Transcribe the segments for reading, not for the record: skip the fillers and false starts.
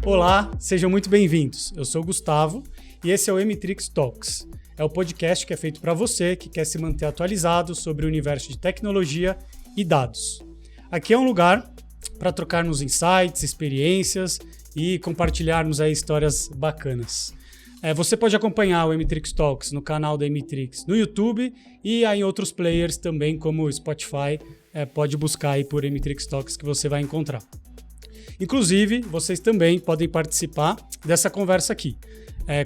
Olá, sejam muito bem-vindos. Eu sou o Gustavo e esse é o M-Trix Talks. É o podcast que é feito para você que quer se manter atualizado sobre o universo de tecnologia e dados. Aqui é um lugar para trocarmos insights, experiências e compartilharmos aí histórias bacanas. Você pode acompanhar o M-Trix Talks no canal da M-Trix no YouTube e aí em outros players também, como o Spotify. Pode buscar aí por M-Trix Talks que você vai encontrar. Inclusive, vocês também podem participar dessa conversa aqui.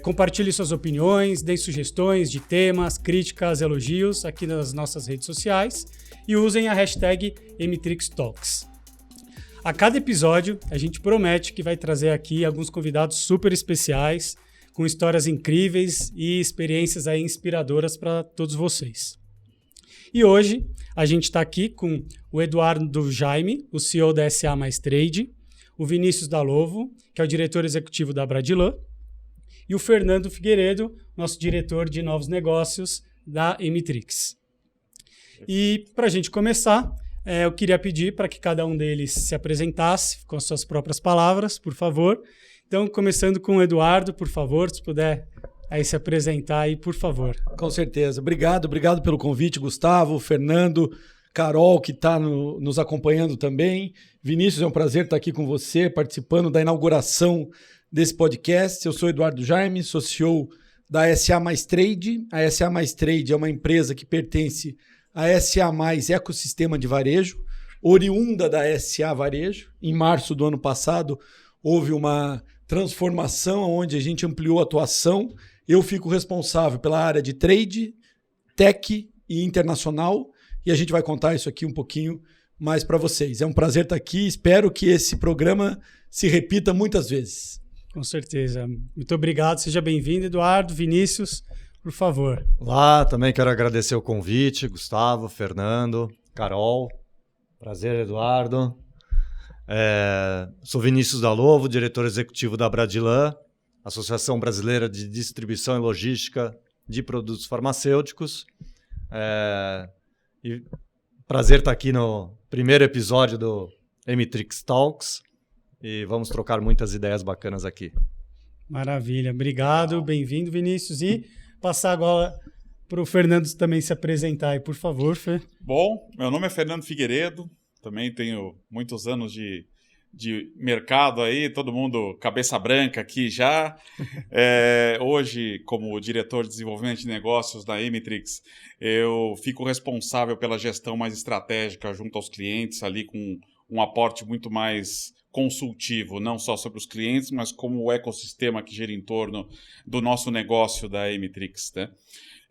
Compartilhe suas opiniões, deem sugestões de temas, críticas, elogios aqui nas nossas redes sociais e usem a hashtag MTrixTalks. A cada episódio, a gente promete que vai trazer aqui alguns convidados super especiais, com histórias incríveis e experiências aí inspiradoras para todos vocês. E hoje, a gente está aqui com o Eduardo Jaime, o CEO da SA Mais Trade, o Vinícius Dalovo, que é o diretor executivo da Bradilan, e o Fernando Figueiredo, nosso diretor de novos negócios da M-Trix. E para a gente começar, eu queria pedir para que cada um deles se apresentasse com as suas próprias palavras, por favor. Então, começando com o Eduardo, por favor, se puder aí se apresentar aí, por favor. Com certeza. Obrigado pelo convite, Gustavo, Fernando, Carol, que está nos acompanhando também. Vinícius, é um prazer estar aqui com você, participando da inauguração desse podcast. Eu sou Eduardo Jaime, sou CEO da SA Mais Trade. A SA Mais Trade é uma empresa que pertence à SA Mais Ecossistema de Varejo, oriunda da SA Varejo. Em março do ano passado, houve uma transformação onde a gente ampliou a atuação. Eu fico responsável pela área de trade, tech e internacional, e a gente vai contar isso aqui um pouquinho mais para vocês. É um prazer estar aqui, espero que esse programa se repita muitas vezes. Com certeza. Muito obrigado, seja bem-vindo, Eduardo, Vinícius, por favor. Olá, também quero agradecer o convite, Gustavo, Fernando, Carol. Prazer, Eduardo. Sou Vinícius Dalovo, diretor executivo da Bradilan, Associação Brasileira de Distribuição e Logística de Produtos Farmacêuticos. E prazer estar aqui no primeiro episódio do M-Trix Talks e vamos trocar muitas ideias bacanas aqui. Maravilha, obrigado, bem-vindo, Vinícius. E passar agora para o Fernando também se apresentar aí, por favor, Fê. Bom, meu nome é Fernando Figueiredo. Também tenho muitos anos de mercado aí, todo mundo cabeça branca aqui já. Hoje, como diretor de desenvolvimento de negócios da M-Trix, eu fico responsável pela gestão mais estratégica junto aos clientes, ali com um aporte muito mais consultivo, não só sobre os clientes, mas como o ecossistema que gira em torno do nosso negócio da M-Trix, né?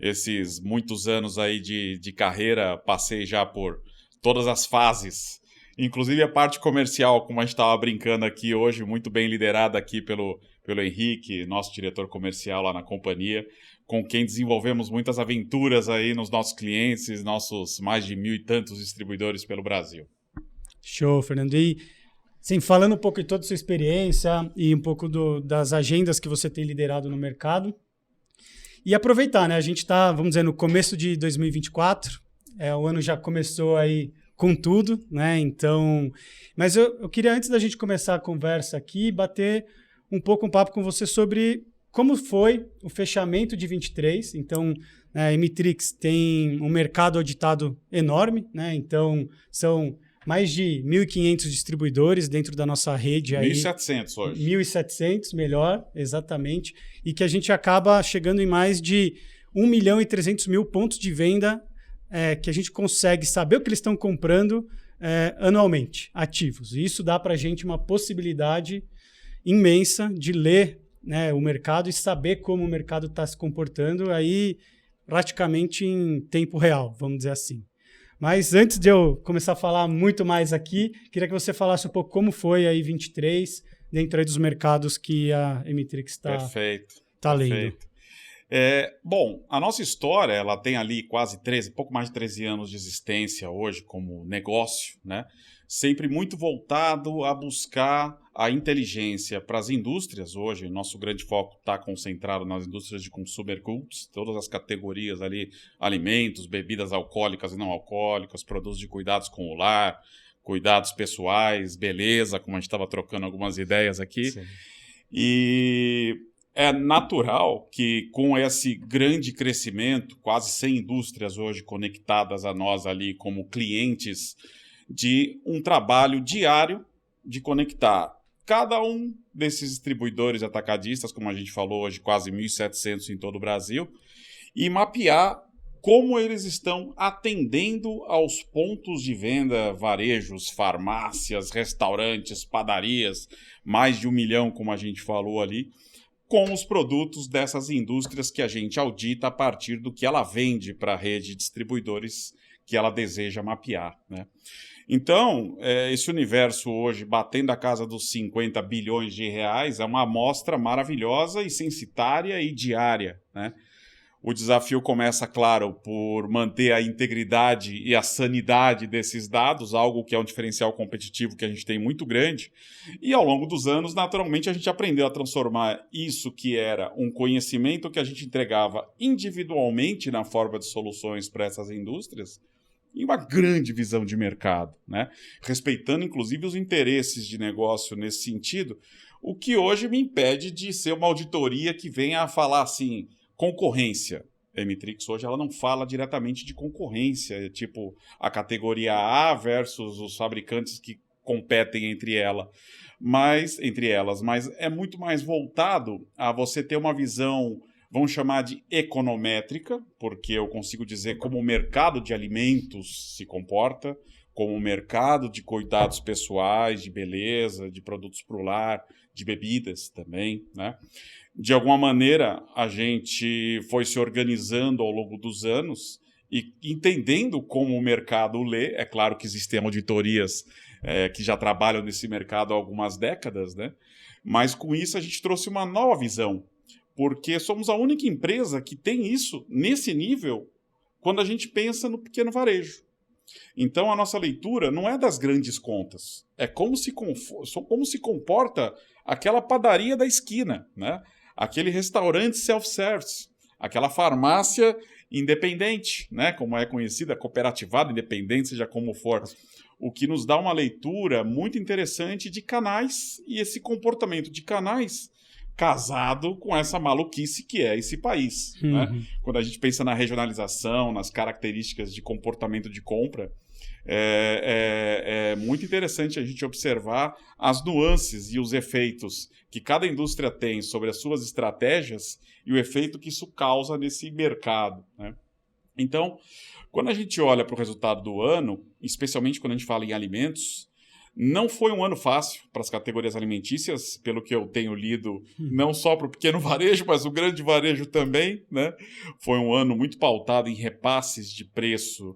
Esses muitos anos aí de carreira, passei já por todas as fases, inclusive a parte comercial, como a gente estava brincando aqui hoje, muito bem liderada aqui pelo Henrique, nosso diretor comercial lá na companhia, com quem desenvolvemos muitas aventuras aí nos nossos clientes, nossos mais de 1.000 e tantos distribuidores pelo Brasil. Show, Fernando. E sim, falando um pouco de toda a sua experiência e um pouco das agendas que você tem liderado no mercado, e aproveitar, né? A gente está, vamos dizer, no começo de 2024, o ano já começou aí com tudo, né? Então, mas eu queria, antes da gente começar a conversa aqui, bater um pouco um papo com você sobre como foi o fechamento de 23. Então, a M-Trix tem um mercado auditado enorme, né? Então, são mais de 1.500 distribuidores dentro da nossa rede. 1.700 hoje. 1.700, melhor, exatamente. E que a gente acaba chegando em mais de 1.300.000 pontos de venda que a gente consegue saber o que eles estão comprando anualmente, ativos. E isso dá para a gente uma possibilidade imensa de ler, né, o mercado e saber como o mercado está se comportando aí praticamente em tempo real, vamos dizer assim. Mas antes de eu começar a falar muito mais aqui, queria que você falasse um pouco como foi aí 23, dentro aí dos mercados que a M-Trix está lendo. Bom, a nossa história, ela tem ali quase 13, pouco mais de 13 anos de existência hoje como negócio, né? Sempre muito voltado a buscar a inteligência para as indústrias. Hoje, nosso grande foco está concentrado nas indústrias de consumer goods, todas as categorias ali, alimentos, bebidas alcoólicas e não alcoólicas, produtos de cuidados com o lar, cuidados pessoais, beleza, como a gente estava trocando algumas ideias aqui. Sim. E é natural que com esse grande crescimento, quase 100 indústrias hoje conectadas a nós ali como clientes, de um trabalho diário de conectar cada um desses distribuidores atacadistas, como a gente falou hoje, quase 1.700 em todo o Brasil, e mapear como eles estão atendendo aos pontos de venda, varejos, farmácias, restaurantes, padarias, mais de 1 milhão, como a gente falou ali, com os produtos dessas indústrias que a gente audita a partir do que ela vende para a rede de distribuidores que ela deseja mapear, né? Então, esse universo hoje, batendo a casa dos 50 bilhões de reais, é uma amostra maravilhosa e censitária e diária, né? O desafio começa, claro, por manter a integridade e a sanidade desses dados, algo que é um diferencial competitivo que a gente tem muito grande. E ao longo dos anos, naturalmente, a gente aprendeu a transformar isso que era um conhecimento que a gente entregava individualmente na forma de soluções para essas indústrias em uma grande visão de mercado, né? Respeitando, inclusive, os interesses de negócio nesse sentido, o que hoje me impede de ser uma auditoria que venha a falar assim, concorrência. A M-Trix hoje ela não fala diretamente de concorrência, tipo a categoria A versus os fabricantes que competem entre elas, mas é muito mais voltado a você ter uma visão, vamos chamar de econométrica, porque eu consigo dizer como o mercado de alimentos se comporta, como o mercado de cuidados pessoais, de beleza, de produtos para o lar, de bebidas também, né? De alguma maneira, a gente foi se organizando ao longo dos anos e entendendo como o mercado lê. É claro que existem auditorias que já trabalham nesse mercado há algumas décadas, né? Mas com isso a gente trouxe uma nova visão, porque somos a única empresa que tem isso nesse nível quando a gente pensa no pequeno varejo. Então a nossa leitura não é das grandes contas, é como se comporta aquela padaria da esquina, né? Aquele restaurante self-service, aquela farmácia independente, né? Como é conhecida, cooperativada, independente, seja como for. O que nos dá uma leitura muito interessante de canais e esse comportamento de canais casado com essa maluquice que é esse país, né? Quando a gente pensa na regionalização, nas características de comportamento de compra, é muito interessante a gente observar as nuances e os efeitos que cada indústria tem sobre as suas estratégias e o efeito que isso causa nesse mercado, né? Então, quando a gente olha para o resultado do ano, especialmente quando a gente fala em alimentos, não foi um ano fácil para as categorias alimentícias, pelo que eu tenho lido, não só para o pequeno varejo, mas o grande varejo também, né? Foi um ano muito pautado em repasses de preço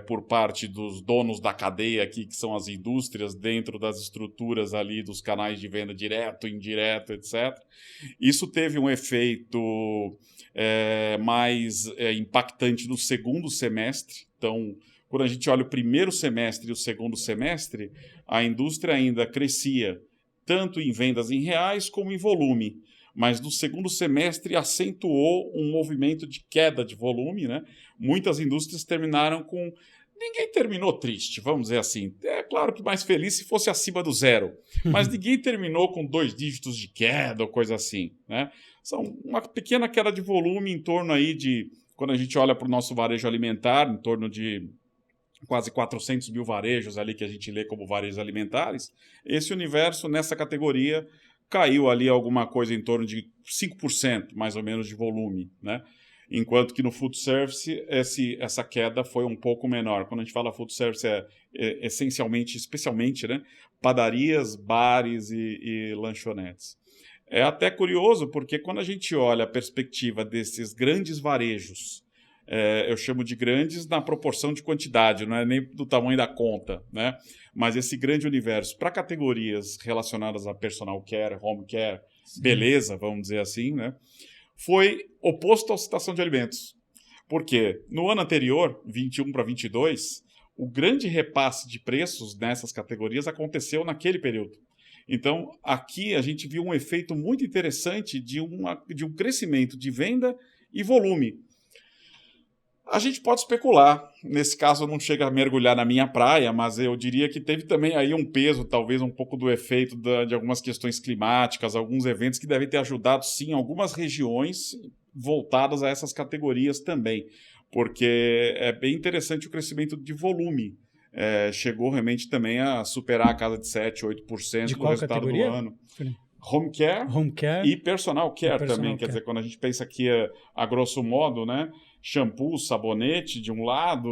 por parte dos donos da cadeia aqui, que são as indústrias, dentro das estruturas ali dos canais de venda direto, indireto, etc. Isso teve um efeito mais impactante no segundo semestre. Então, quando a gente olha o primeiro semestre e o segundo semestre, a indústria ainda crescia tanto em vendas em reais como em volume. Mas no segundo semestre acentuou um movimento de queda de volume, né? Muitas indústrias terminaram com... Ninguém terminou triste, vamos dizer assim. É claro que mais feliz se fosse acima do zero. Mas ninguém terminou com 2 dígitos de queda ou coisa assim, né? São uma pequena queda de volume em torno aí de... Quando a gente olha para o nosso varejo alimentar, em torno de quase 400 mil varejos ali que a gente lê como varejos alimentares, esse universo nessa categoria caiu ali alguma coisa em torno de 5%, mais ou menos, de volume, né? Enquanto que no food service essa queda foi um pouco menor. Quando a gente fala food service essencialmente, especialmente, né, padarias, bares e lanchonetes. É até curioso porque quando a gente olha a perspectiva desses grandes varejos, eu chamo de grandes na proporção de quantidade, não é nem do tamanho da conta, né? Mas esse grande universo para categorias relacionadas a personal care, home care, sim, beleza, vamos dizer assim, né? Foi oposto à citação de alimentos. Porque no ano anterior, 21 para 22, o grande repasse de preços nessas categorias aconteceu naquele período. Então, aqui a gente viu um efeito muito interessante de um crescimento de venda e volume. A gente pode especular. Nesse caso, não chega a mergulhar na minha praia, mas eu diria que teve também aí um peso, talvez um pouco do efeito de algumas questões climáticas, alguns eventos que devem ter ajudado, sim, algumas regiões voltadas a essas categorias também. Porque é bem interessante o crescimento de volume. Chegou realmente também a superar a casa de 7%, 8% do resultado categoria? do ano. Home care e personal care também. Quer dizer, quando a gente pensa aqui a grosso modo, né? Shampoo, sabonete, de um lado,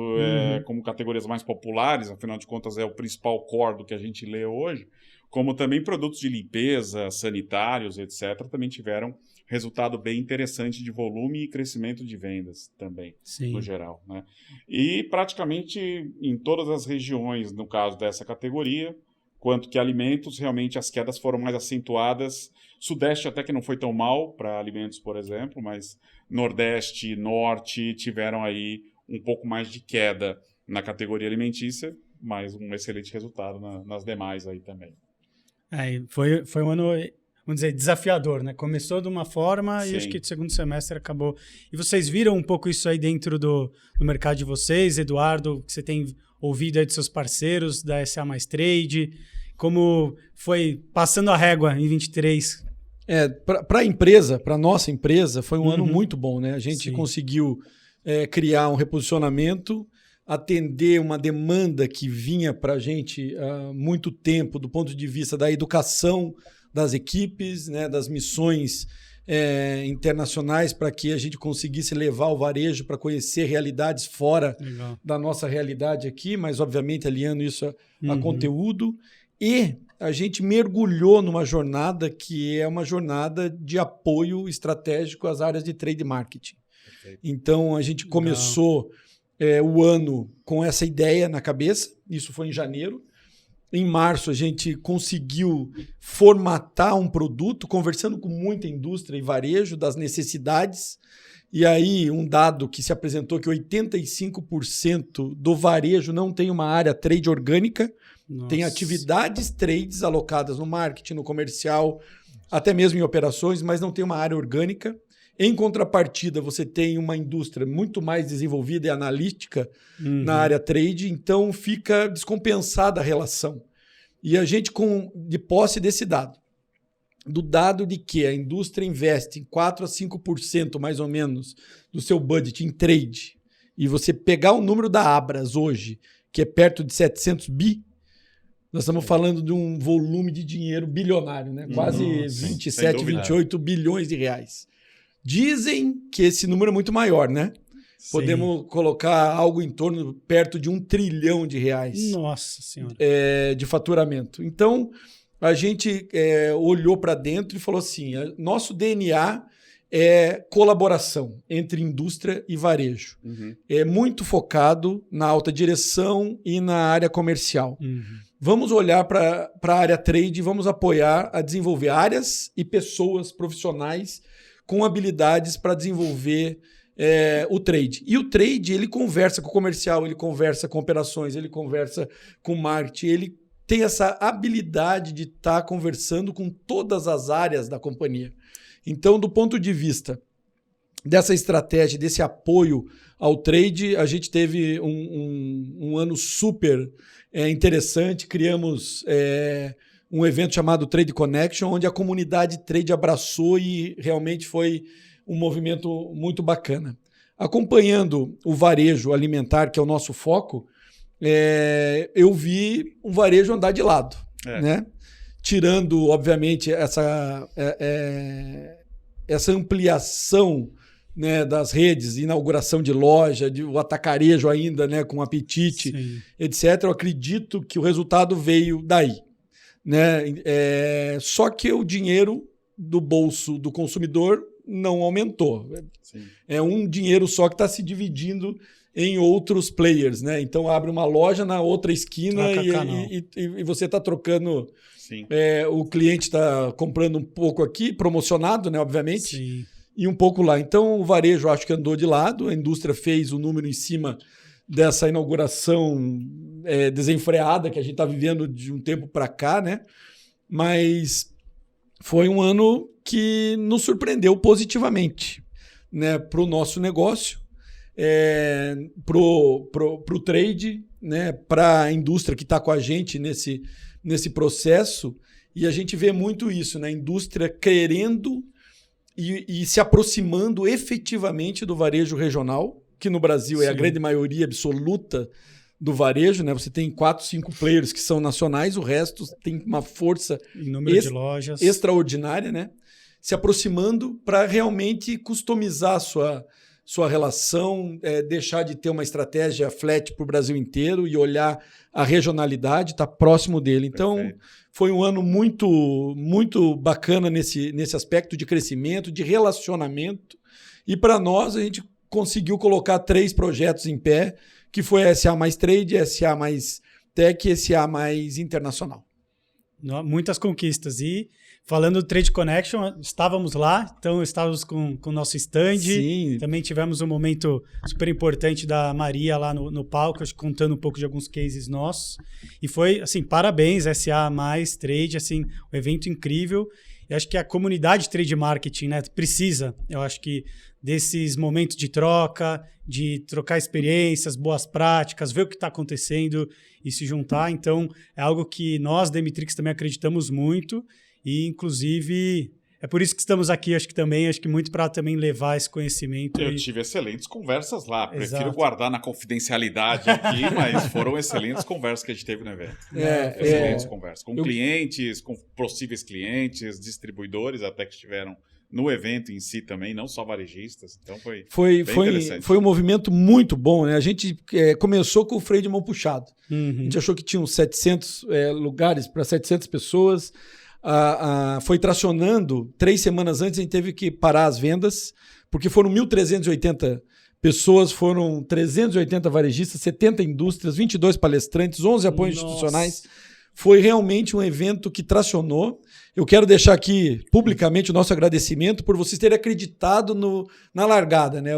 como categorias mais populares, afinal de contas é o principal core do que a gente lê hoje, como também produtos de limpeza, sanitários, etc., também tiveram resultado bem interessante de volume e crescimento de vendas também, no geral, né? E praticamente em todas as regiões, no caso dessa categoria, quanto que alimentos, realmente as quedas foram mais acentuadas. Sudeste até que não foi tão mal para alimentos, por exemplo, mas Nordeste e Norte tiveram aí um pouco mais de queda na categoria alimentícia, mas um excelente resultado nas demais aí também. Foi um ano, vamos dizer, desafiador, né? Começou de uma forma Sim. E acho que o segundo semestre acabou. E vocês viram um pouco isso aí dentro do mercado de vocês, Eduardo, que você tem ouvido aí de seus parceiros da SA Mais Trade, como foi passando a régua em 23? Para a empresa, para a nossa empresa, foi um ano muito bom, né? A gente conseguiu criar um reposicionamento, atender uma demanda que vinha para a gente há muito tempo, do ponto de vista da educação das equipes, né? Das missões internacionais, para que a gente conseguisse levar o varejo para conhecer realidades fora da nossa realidade aqui, mas obviamente alinhando isso a conteúdo. E a gente mergulhou numa jornada que é uma jornada de apoio estratégico às áreas de trade marketing. Perfeito. Então, a gente começou o ano com essa ideia na cabeça, isso foi em janeiro. Em março, a gente conseguiu formatar um produto, conversando com muita indústria e varejo das necessidades. E aí, um dado que se apresentou, que 85% do varejo não tem uma área trade orgânica. Nossa. Tem atividades trades alocadas no marketing, no comercial, até mesmo em operações, mas não tem uma área orgânica. Em contrapartida, você tem uma indústria muito mais desenvolvida e analítica na área trade, então fica descompensada a relação. E a gente, de posse desse dado, do dado de que a indústria investe em 4% a 5% mais ou menos do seu budget em trade, e você pegar o número da Abras hoje, que é perto de 700 bi, nós estamos falando de um volume de dinheiro bilionário, né? Quase 27, 28 bilhões de reais. Dizem que esse número é muito maior, né? Sim. Podemos colocar algo em torno, perto de 1 trilhão de reais. Nossa Senhora. De faturamento. Então, a gente olhou para dentro e falou assim, nosso DNA é colaboração entre indústria e varejo. É muito focado na alta direção e na área comercial. Vamos olhar para a área trade e vamos apoiar a desenvolver áreas e pessoas profissionais com habilidades para desenvolver o trade. E o trade, ele conversa com o comercial, ele conversa com operações, ele conversa com marketing, ele tem essa habilidade de estar conversando com todas as áreas da companhia. Então, do ponto de vista dessa estratégia, desse apoio ao trade, a gente teve um ano super interessante. Criamos um evento chamado Trade Connection, onde a comunidade trade abraçou e realmente foi um movimento muito bacana. Acompanhando o varejo alimentar, que é o nosso foco, eu vi um varejo andar de lado, né? Tirando, obviamente, essa ampliação, né, das redes, inauguração de loja, o atacarejo ainda, né, com apetite, sim, etc. Eu acredito que o resultado veio daí, né? Só que o dinheiro do bolso do consumidor não aumentou. Sim. É um dinheiro só que está se dividindo em outros players, né? Então abre uma loja na outra esquina e você está trocando. O cliente está comprando um pouco aqui, promocionado, né? Obviamente, sim, e um pouco lá. Então o varejo acho que andou de lado, a indústria fez o número em cima dessa inauguração desenfreada que a gente está vivendo de um tempo para cá, né? Mas foi um ano que nos surpreendeu positivamente, né, para o nosso negócio. pro trade, né, para a indústria que está com a gente nesse processo. E a gente vê muito isso, né? A indústria querendo e se aproximando efetivamente do varejo regional, que no Brasil é a grande maioria absoluta do varejo, né? Você tem 4, 5 players que são nacionais, o resto tem uma força número de lojas extraordinária, né? Se aproximando para realmente customizar a sua relação, deixar de ter uma estratégia flat para o Brasil inteiro e olhar a regionalidade, estar próximo dele. Então, foi um ano muito, muito bacana nesse aspecto de crescimento, de relacionamento. E para nós, a gente conseguiu colocar 3 projetos em pé, que foi a SA Mais Trade, SA Mais Tech e SA Mais Internacional. Muitas conquistas. E falando do Trade Connection, estávamos lá, então estávamos com o nosso stand. Sim. Também tivemos um momento super importante da Maria lá no palco, contando um pouco de alguns cases nossos. E foi, assim, parabéns, SA Mais Trade, assim, um evento incrível. Eu acho que a comunidade de trade marketing, né, precisa, eu acho que, desses momentos de troca, de trocar experiências, boas práticas, ver o que está acontecendo e se juntar. Então, é algo que nós, da Emitrix, também acreditamos muito e, inclusive, é por isso que estamos aqui, acho que muito para também levar esse conhecimento. Eu tive excelentes conversas lá. Prefiro guardar na confidencialidade aqui, mas foram excelentes conversas que a gente teve no evento. Excelentes conversas. Com clientes, com possíveis clientes, distribuidores até que estiveram no evento em si também, não só varejistas. Então foi interessante. Foi um movimento muito bom, né? A gente começou com o freio de mão puxado. Uhum. A gente achou que tinham 700 lugares para 700 pessoas. Foi tracionando. 3 semanas antes a gente teve que parar as vendas, porque foram 1.380 pessoas, foram 380 varejistas, 70 indústrias, 22 palestrantes, 11 apoios institucionais. Foi realmente um evento que tracionou. Eu quero deixar aqui publicamente o nosso agradecimento por vocês terem acreditado na largada, né?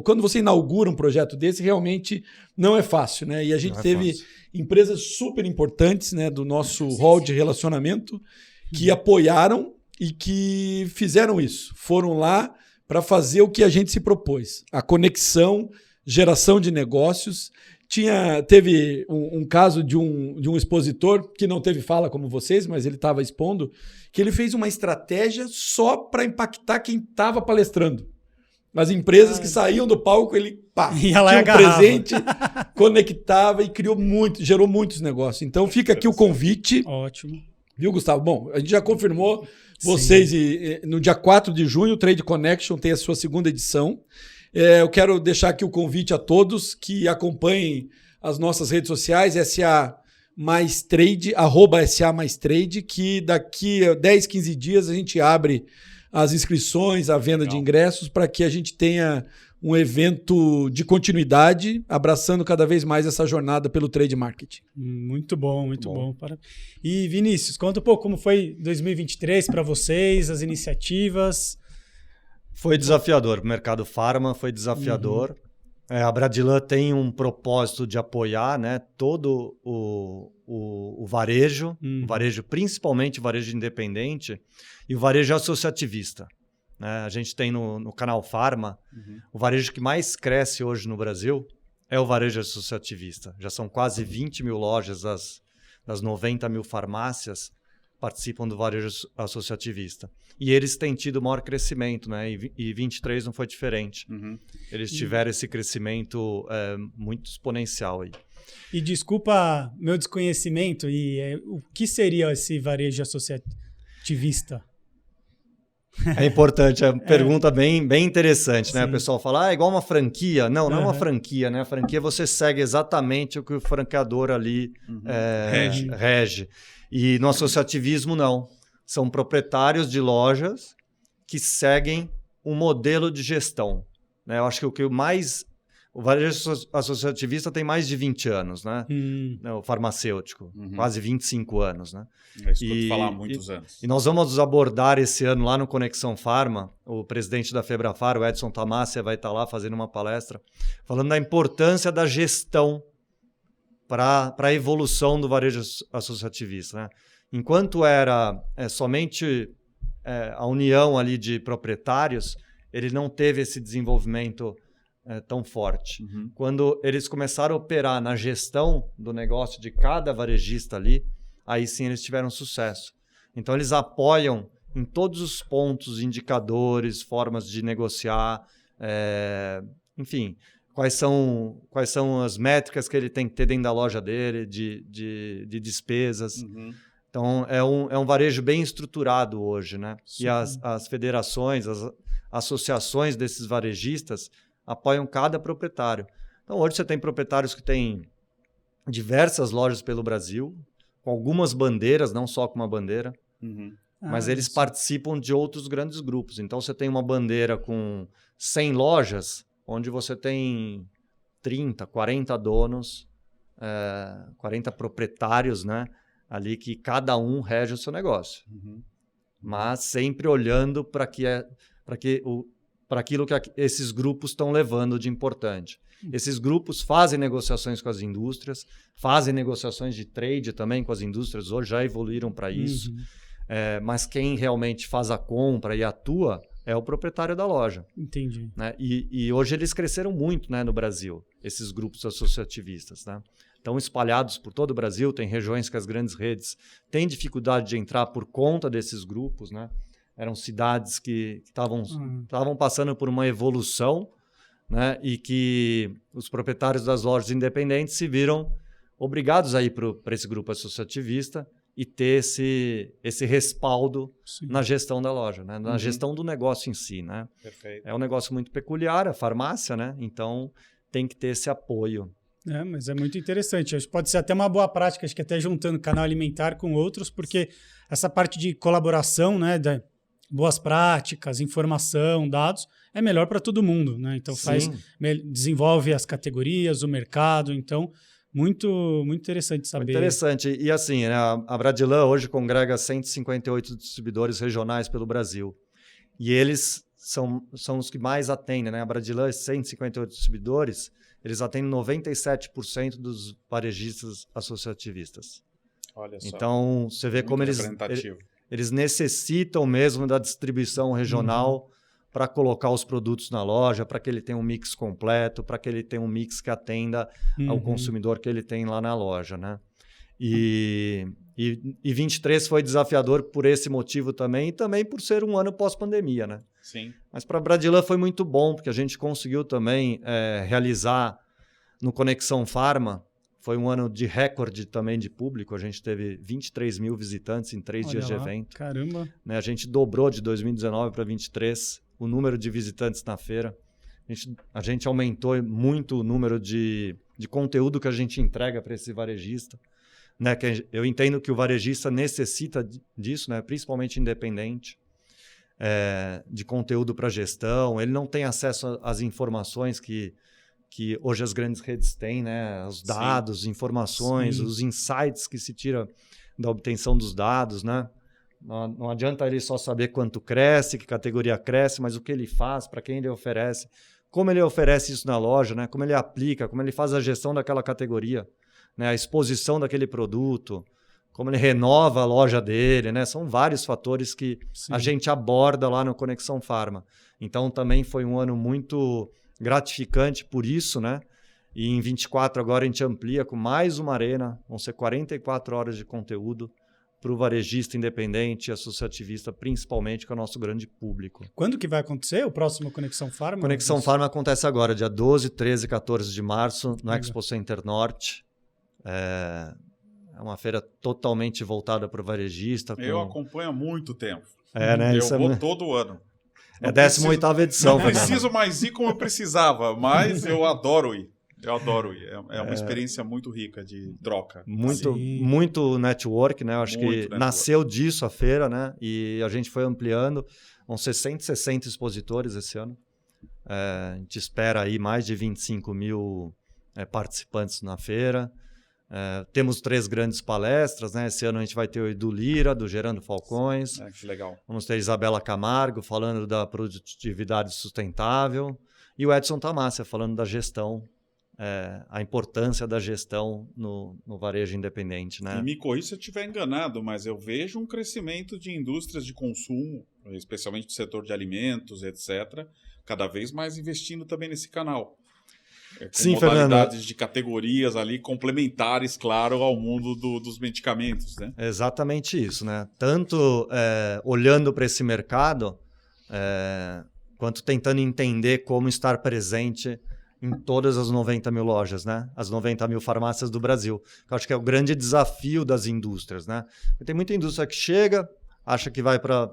Quando você inaugura um projeto desse, realmente não é fácil, né? E a gente teve empresas super importantes, né, do nosso hall de relacionamento que apoiaram e que fizeram isso. Foram lá para fazer o que a gente se propôs. A conexão, geração de negócios. Teve um caso de um expositor que não teve fala como vocês, mas ele estava expondo, que ele fez uma estratégia só para impactar quem estava palestrando. As empresas que saíam do palco, ele ia lá tinha um presente, conectava e gerou muitos negócios. Então fica aqui o convite. Ótimo. Viu, Gustavo? Bom, a gente já confirmou vocês no dia 4 de junho, o Trade Connection tem a sua 2ª edição. Eu quero deixar aqui o convite a todos que acompanhem as nossas redes sociais, SA Mais Trade, @SA Mais Trade, que daqui a 10, 15 dias a gente abre as inscrições, a venda de ingressos, para que a gente tenha um evento de continuidade, abraçando cada vez mais essa jornada pelo trade marketing. Muito bom, muito bom. E Vinícius, conta um pouco como foi 2023 para vocês, as iniciativas. Foi desafiador. O mercado farma foi desafiador. A Bradilan tem um propósito de apoiar, né, todo o varejo, o varejo, principalmente o varejo independente e o varejo associativista. Né? A gente tem no canal Farma, o varejo que mais cresce hoje no Brasil é o varejo associativista. Já são quase 20 mil lojas das 90 mil farmácias participam do varejo associativista. E eles têm tido maior crescimento, né? E 23 não foi diferente. Eles tiveram esse crescimento muito exponencial aí. E desculpa meu desconhecimento, o que seria esse varejo associativista? É importante, é uma pergunta bem interessante, né? O pessoal fala, é igual uma franquia. Não é uma franquia, né? A franquia você segue exatamente o que o franqueador ali rege. E no associativismo, não. São proprietários de lojas que seguem um modelo de gestão. Né? Eu acho que o varejo associativista tem mais de 20 anos, né? O farmacêutico, quase 25 anos, né? Escuto falar há muitos anos. E nós vamos abordar esse ano lá no Conexão Farma, o presidente da Febrafar, o Edson Tamassia, vai estar lá fazendo uma palestra, falando da importância da gestão para a evolução do varejo associativista. Né? Enquanto era somente a união ali de proprietários, ele não teve esse desenvolvimento tão forte. Quando eles começaram a operar na gestão do negócio de cada varejista ali, aí sim eles tiveram sucesso. Então eles apoiam em todos os pontos, indicadores, formas de negociar, enfim, quais são as métricas que ele tem que ter dentro da loja dele, de despesas. Então é um varejo bem estruturado hoje, né? Sim. E as federações, as associações desses varejistas apoiam cada proprietário. Então hoje você tem proprietários que têm diversas lojas pelo Brasil, com algumas bandeiras, não só com uma bandeira, mas eles participam de outros grandes grupos. Então você tem uma bandeira com 100 lojas, onde você tem 30, 40 donos, 40 proprietários, né? Ali que cada um rege o seu negócio. Mas sempre olhando para aquilo que esses grupos estão levando de importante. Esses grupos fazem negociações com as indústrias, fazem negociações de trade também com as indústrias, hoje já evoluíram para isso. Mas quem realmente faz a compra e atua é o proprietário da loja. Entendi. Né? E hoje eles cresceram muito, né, no Brasil, esses grupos associativistas, né? Estão espalhados por todo o Brasil, tem regiões que as grandes redes têm dificuldade de entrar por conta desses grupos, né? Eram cidades que estavam passando por uma evolução, né? E que os proprietários das lojas independentes se viram obrigados a ir para esse grupo associativista e ter esse respaldo na gestão da loja, né? Na gestão do negócio em si, né? Perfeito. É um negócio muito peculiar, a farmácia, né? Então tem que ter esse apoio. Mas é muito interessante. Acho que pode ser até uma boa prática, acho que até juntando canal alimentar com outros, porque essa parte de colaboração, né, de boas práticas, informação, dados, é melhor para todo mundo, né? Então desenvolve as categorias, o mercado, então muito interessante saber. Muito interessante. E assim, né, a Bradilan hoje congrega 158 distribuidores regionais pelo Brasil. E eles são os que mais atendem, né? A Bradilan, 158 distribuidores, eles atendem 97% dos varejistas associativistas. Olha só. Então, você vê como eles necessitam mesmo da distribuição regional para colocar os produtos na loja, para que ele tenha um mix completo, para que ele tenha um mix que atenda ao consumidor que ele tem lá na loja, né? E 23 foi desafiador por esse motivo também, e também por ser um ano pós-pandemia, né? Sim. Mas para a Bradilan foi muito bom, porque a gente conseguiu também realizar no Conexão Pharma. Foi um ano de recorde também de público. A gente teve 23 mil visitantes em 3 dias de evento. Caramba! Né? A gente dobrou de 2019 para 2023 o número de visitantes na feira. A gente aumentou muito o número de conteúdo que a gente entrega para esse varejista. Né? Eu entendo que o varejista necessita disso, né? Principalmente independente. De conteúdo para gestão, ele não tem acesso às informações que hoje as grandes redes têm, né? Os dados, informações, os insights que se tira da obtenção dos dados, né? Não adianta ele só saber quanto cresce, que categoria cresce, mas o que ele faz, para quem ele oferece, como ele oferece isso na loja, né? Como ele aplica, como ele faz a gestão daquela categoria, né? A exposição daquele produto, como ele renova a loja dele, né? São vários fatores que a gente aborda lá no Conexão Pharma. Então, também foi um ano muito gratificante por isso, né? E em 24 agora a gente amplia com mais uma arena, vão ser 44 horas de conteúdo para o varejista independente e associativista, principalmente, que é o nosso grande público. Quando que vai acontecer o próximo Conexão Pharma? Conexão Pharma acontece agora, dia 12, 13 e 14 de março, no Expo Center Norte. É uma feira totalmente voltada para o varejista. Eu acompanho há muito tempo. Né? Eu vou todo ano. É a 18ª edição. Não preciso mais ir como eu precisava, mas eu adoro ir. Eu adoro ir. É uma experiência muito rica de troca. Muito network, né? Eu acho que nasceu disso a feira, né? E a gente foi ampliando. Vão ser 160 expositores esse ano. A gente espera aí mais de 25 mil participantes na feira. Temos 3 grandes palestras, né? Esse ano a gente vai ter o Edu Lira, do Gerando Falcões. Que legal. Vamos ter Isabela Camargo falando da produtividade sustentável. E o Edson Tamassia falando da gestão a importância da gestão no varejo independente, né? E me corrija se eu estiver enganado, mas eu vejo um crescimento de indústrias de consumo, especialmente do setor de alimentos, etc., cada vez mais investindo também nesse canal. Com Sim, modalidades Fernando. de categorias ali complementares, claro, ao mundo dos medicamentos, né? É exatamente isso, né? Tanto olhando para esse mercado, quanto tentando entender como estar presente em todas as 90 mil lojas, né? As 90 mil farmácias do Brasil. Eu acho que é o grande desafio das indústrias, né? Tem muita indústria que chega, acha que vai para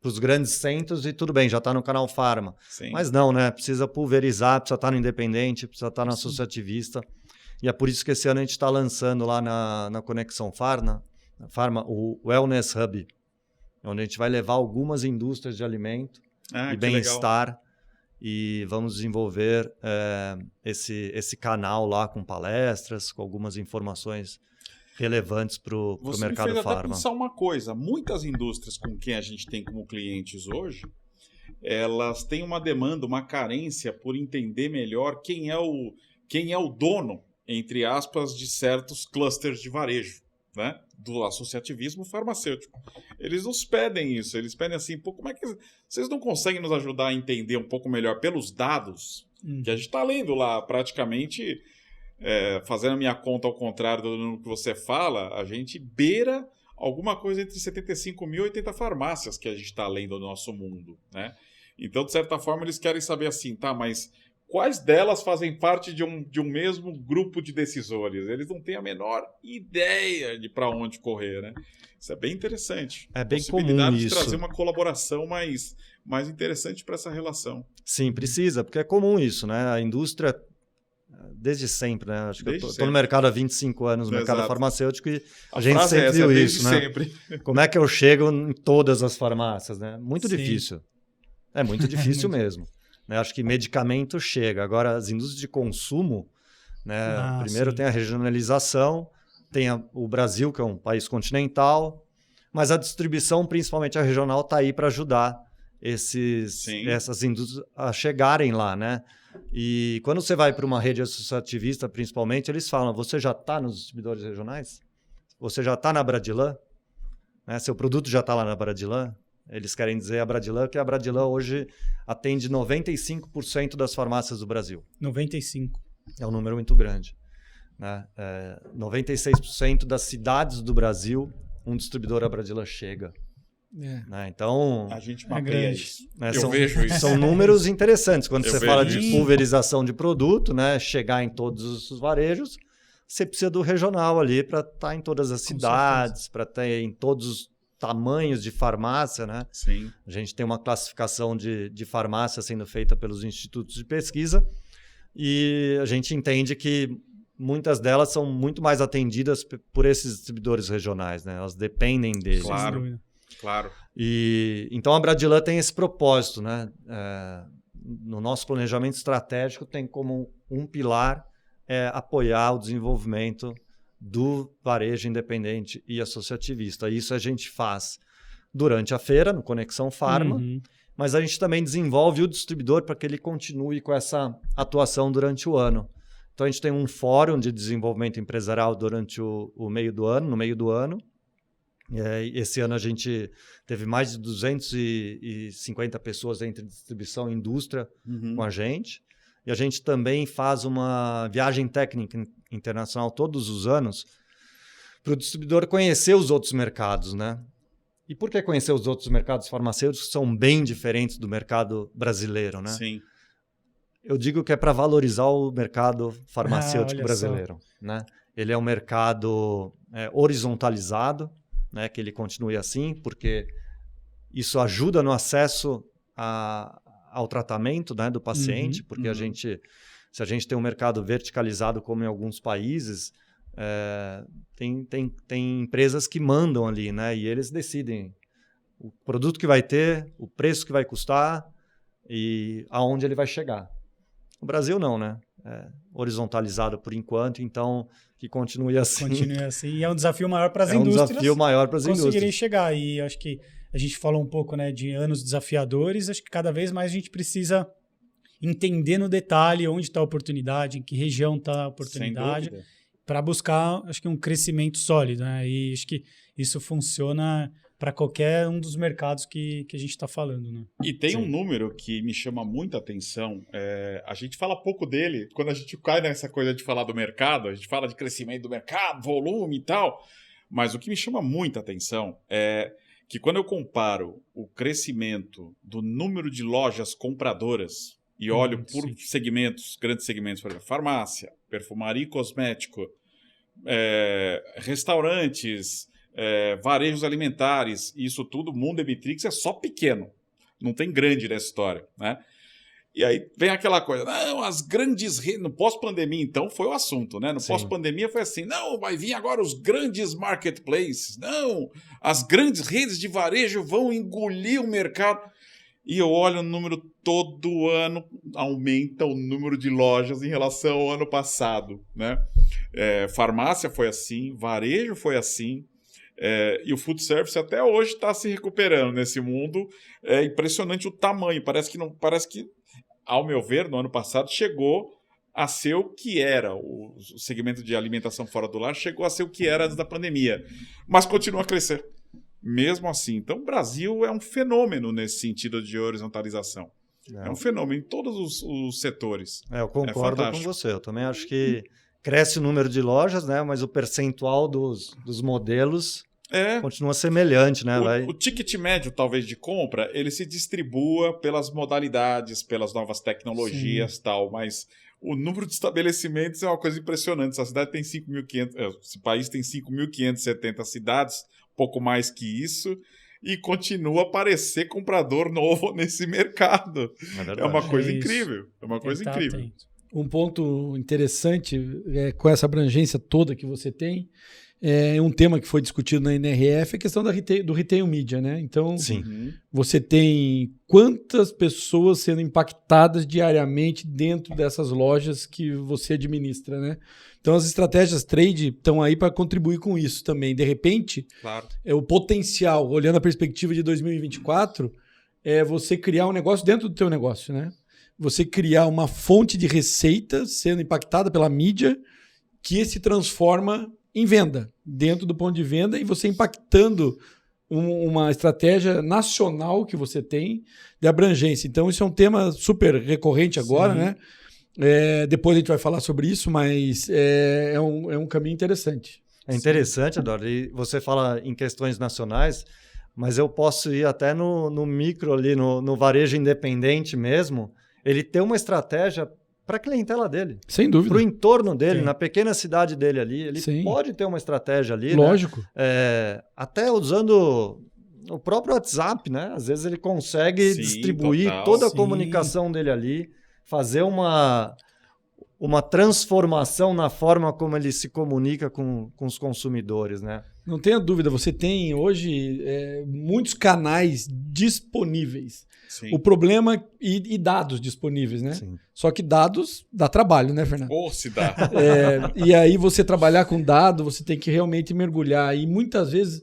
os grandes centros e tudo bem, já está no canal Farma. Sim. Mas não, né? Precisa pulverizar, precisa estar no independente, precisa estar no associativista. E é por isso que esse ano a gente está lançando lá na Conexão Farma o Wellness Hub, onde a gente vai levar algumas indústrias de alimento e bem-estar e vamos desenvolver esse canal lá com palestras, com algumas informações relevantes para o mercado farma. Você me fez até farma. pensar uma coisa, muitas indústrias com quem a gente tem como clientes hoje, elas têm uma demanda, uma carência por entender melhor quem é o dono, entre aspas, de certos clusters de varejo, né? Do associativismo farmacêutico. Eles nos pedem isso, eles pedem assim, pô, como é que vocês não conseguem nos ajudar a entender um pouco melhor pelos dados que a gente está lendo lá praticamente... fazendo a minha conta ao contrário do que você fala, a gente beira alguma coisa entre 75 mil e 80 farmácias que a gente está lendo no nosso mundo, né? Então, de certa forma, eles querem saber assim, tá, mas quais delas fazem parte de um mesmo grupo de decisores? Eles não têm a menor ideia de para onde correr, né? Isso é bem interessante. É bem comum possibilidade de isso. trazer uma colaboração mais interessante para essa relação. Sim, precisa, porque é comum isso, né? A indústria... Desde sempre, né? Acho que eu estou no mercado há 25 anos, no mercado farmacêutico, e a gente sempre viu isso, né? Sempre. Como é que eu chego em todas as farmácias, né? Muito Sim. difícil. É muito difícil mesmo. Né? Acho que medicamento chega. Agora, as indústrias de consumo, né? Primeiro tem a regionalização, tem o Brasil, que é um país continental, mas a distribuição, principalmente a regional, está aí para ajudar essas indústrias a chegarem lá, né? E quando você vai para uma rede associativista, principalmente, eles falam, você já está nos distribuidores regionais? Você já está na Bradilan? Né? Seu produto já está lá na Bradilan? Eles querem dizer a Bradilan, que a Bradilan hoje atende 95% das farmácias do Brasil. 95%. É um número muito grande. Né? 96% das cidades do Brasil, um distribuidor a Bradilan chega. Né? Então, a gente mapeia isso. Né? Eu vejo isso. São números interessantes. Quando você fala de isso. pulverização de produto, né? Chegar em todos os varejos, você precisa do regional ali para estar em todas as cidades, para ter em todos os tamanhos de farmácia. Né? Sim. A gente tem uma classificação de farmácia sendo feita pelos institutos de pesquisa e a gente entende que muitas delas são muito mais atendidas por esses distribuidores regionais. Né? Elas dependem deles. Claro. E então a Bradilan tem esse propósito, né? No nosso planejamento estratégico tem como um pilar apoiar o desenvolvimento do varejo independente e associativista. Isso a gente faz durante a feira, no Conexão Farma, mas a gente também desenvolve o distribuidor para que ele continue com essa atuação durante o ano. Então a gente tem um fórum de desenvolvimento empresarial durante no meio do ano. Esse ano a gente teve mais de 250 pessoas entre distribuição e indústria com a gente. E a gente também faz uma viagem técnica internacional todos os anos para o distribuidor conhecer os outros mercados, né? E por que conhecer os outros mercados farmacêuticos que são bem diferentes do mercado brasileiro, né? Sim. Eu digo que é para valorizar o mercado farmacêutico brasileiro, né? Ele é um mercado horizontalizado, né, que ele continue assim, porque isso ajuda no acesso ao tratamento, né, do paciente, porque se a gente tem um mercado verticalizado como em alguns países, tem empresas que mandam ali, né, e eles decidem o produto que vai ter, o preço que vai custar e aonde ele vai chegar. O Brasil não, né? Horizontalizado por enquanto, então que continue assim. Continue assim. E é um desafio maior para as indústrias. É um desafio maior para as conseguirem indústrias. chegar. E acho que a gente falou um pouco, né, de anos desafiadores. Acho que cada vez mais a gente precisa entender no detalhe onde está a oportunidade, em que região está a oportunidade, para buscar, acho que, um crescimento sólido, né? E acho que isso funciona para qualquer um dos mercados que a gente está falando, né? E tem um número que me chama muita atenção. A gente fala pouco dele. Quando a gente cai nessa coisa de falar do mercado, a gente fala de crescimento do mercado, volume e tal. Mas o que me chama muita atenção é que quando eu comparo o crescimento do número de lojas compradoras e olho por segmentos, grandes segmentos, por exemplo, farmácia, perfumaria e cosmético, restaurantes, varejos alimentares, isso tudo, o mundo Emitrix é só pequeno, não tem grande nessa história, né? E aí vem aquela coisa, não, as grandes redes, no pós-pandemia então foi o assunto, né? No pós-pandemia foi assim, não, vai vir agora os grandes marketplaces, não, as grandes redes de varejo vão engolir o mercado. E eu olho o número, todo ano aumenta o número de lojas em relação ao ano passado, né? Farmácia foi assim, varejo foi assim, e o food service até hoje está se recuperando nesse mundo. É impressionante o tamanho, parece que, ao meu ver, no ano passado chegou a ser o que era, o segmento de alimentação fora do lar chegou a ser o que era antes da pandemia, mas continua a crescer. Mesmo assim. Então, o Brasil é um fenômeno nesse sentido de horizontalização. É um fenômeno em todos os setores. Eu concordo com você. Eu também acho que cresce o número de lojas, né? Mas o percentual dos modelos continua semelhante, né? O ticket médio, talvez, de compra, ele se distribua pelas modalidades, pelas novas tecnologias e tal, mas o número de estabelecimentos é uma coisa impressionante. Essa cidade tem 5.500, esse país tem 5.570 cidades, pouco mais que isso, e continua a aparecer comprador novo nesse mercado. É uma coisa incrível. É uma coisa incrível. Um ponto interessante com essa abrangência toda que você tem, um tema que foi discutido na NRF, é a questão do retail media, né? Então, você tem quantas pessoas sendo impactadas diariamente dentro dessas lojas que você administra, né? Então, as estratégias trade estão aí para contribuir com isso também. De repente, o potencial, olhando a perspectiva de 2024, é você criar um negócio dentro do teu negócio, né? Você criar uma fonte de receita sendo impactada pela mídia que se transforma em venda, dentro do ponto de venda, e você impactando uma estratégia nacional que você tem de abrangência. Então, isso é um tema super recorrente agora, né? Depois a gente vai falar sobre isso, mas é um caminho interessante. É interessante, Eduardo, e você fala em questões nacionais, mas eu posso ir até no micro ali, no varejo independente mesmo, ele tem uma estratégia para a clientela dele. Sem dúvida. Para o entorno dele, na pequena cidade dele ali, ele pode ter uma estratégia ali. Lógico. Né? Até usando o próprio WhatsApp, né? Às vezes ele consegue distribuir toda a comunicação dele ali, fazer uma transformação na forma como ele se comunica com os consumidores, né? Não tenha dúvida, você tem hoje muitos canais disponíveis. O problema e dados disponíveis, né? Só que dados dá trabalho, né, Fernando? Se dá. E aí você trabalhar com dado, você tem que realmente mergulhar. E muitas vezes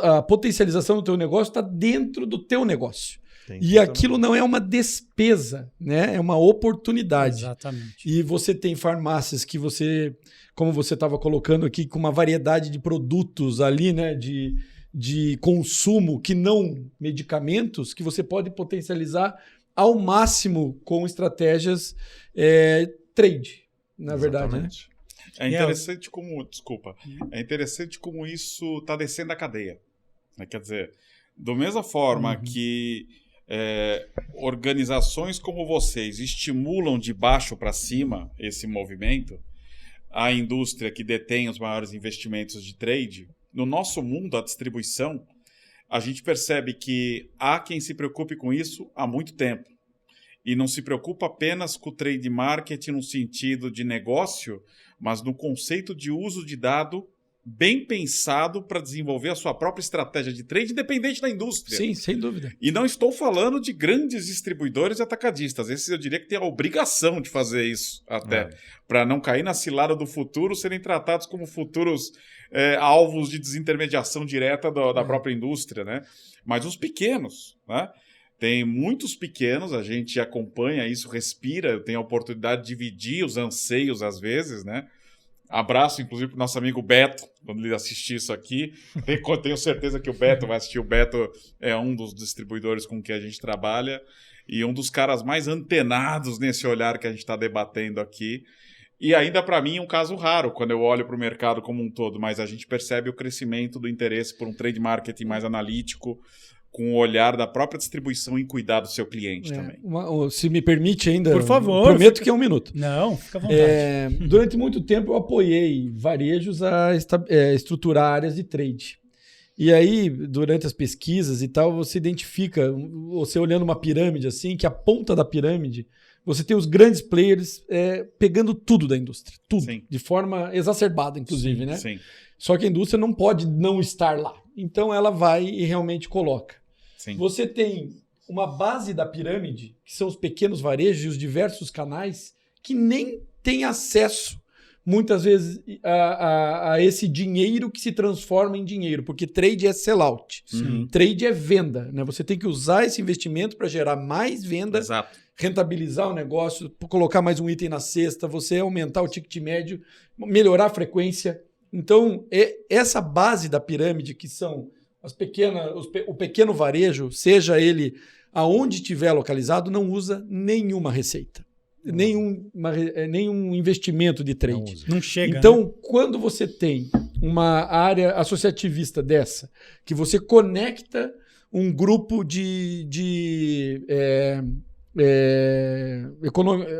a potencialização do teu negócio está dentro do teu negócio. E aquilo não é uma despesa, né? É uma oportunidade. Exatamente. E você tem farmácias que você, como você estava colocando aqui, com uma variedade de produtos ali, né? De consumo que não medicamentos, que você pode potencializar ao máximo com estratégias trade, na verdade. Né? É interessante como isso está descendo a cadeia. Né? Quer dizer, da mesma forma que organizações como vocês estimulam de baixo para cima esse movimento, a indústria que detém os maiores investimentos de trade, no nosso mundo, a distribuição, a gente percebe que há quem se preocupe com isso há muito tempo. E não se preocupa apenas com o trade marketing no sentido de negócio, mas no conceito de uso de dado bem pensado para desenvolver a sua própria estratégia de trade independente da indústria. Sim, sem dúvida. E não estou falando de grandes distribuidores e atacadistas. Esses eu diria que têm a obrigação de fazer isso até, para não cair na cilada do futuro, serem tratados como futuros alvos de desintermediação direta da própria indústria, né? Mas os pequenos, né? tem muitos pequenos, a gente acompanha isso, respira, eu tenho a oportunidade de dividir os anseios às vezes, né? Abraço, inclusive, para o nosso amigo Beto, quando ele assistir isso aqui. Tenho certeza que o Beto vai assistir. O Beto é um dos distribuidores com que a gente trabalha e um dos caras mais antenados nesse olhar que a gente está debatendo aqui. E ainda, para mim, um caso raro, quando eu olho para o mercado como um todo, mas a gente percebe o crescimento do interesse por um trade marketing mais analítico, com o olhar da própria distribuição em cuidar do seu cliente também. Se me permite ainda, por favor, prometo que é um minuto. Não, fica à vontade. Durante muito tempo eu apoiei varejos a estruturar áreas de trade. E aí, durante as pesquisas e tal, você identifica, você olhando uma pirâmide assim, que a ponta da pirâmide, você tem os grandes players pegando tudo da indústria. Tudo. Sim. De forma exacerbada, inclusive, né? Sim. Só que a indústria não pode não estar lá. Então ela vai e realmente coloca. Sim. Você tem uma base da pirâmide, que são os pequenos varejos e os diversos canais, que nem têm acesso, muitas vezes, a esse dinheiro que se transforma em dinheiro, porque trade é sellout. Trade é venda. Né? Você tem que usar esse investimento para gerar mais venda, exato, rentabilizar o negócio, colocar mais um item na cesta, você aumentar o ticket médio, melhorar a frequência. Então, essa base da pirâmide, que são o pequeno varejo, seja ele aonde estiver localizado, não usa nenhuma receita, nenhum investimento de trade. Não chega. Então, né? Quando você tem uma área associativista dessa, que você conecta um grupo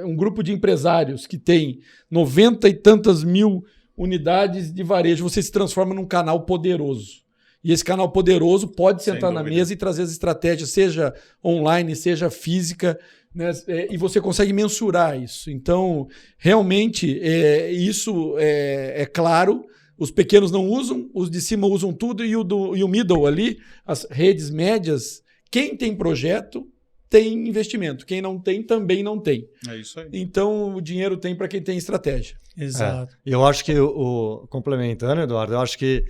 um grupo de empresários que tem 90 e tantas mil unidades de varejo, você se transforma num canal poderoso. E esse canal poderoso pode sentar na mesa e trazer as estratégias, seja online, seja física, né? E você consegue mensurar isso. Então, realmente, isso é claro. Os pequenos não usam, os de cima usam tudo e o middle ali, as redes médias, quem tem projeto tem investimento. Quem não tem, também não tem. É isso aí. Então, o dinheiro tem para quem tem estratégia. Exato. E eu acho que, complementando, Eduardo, eu acho que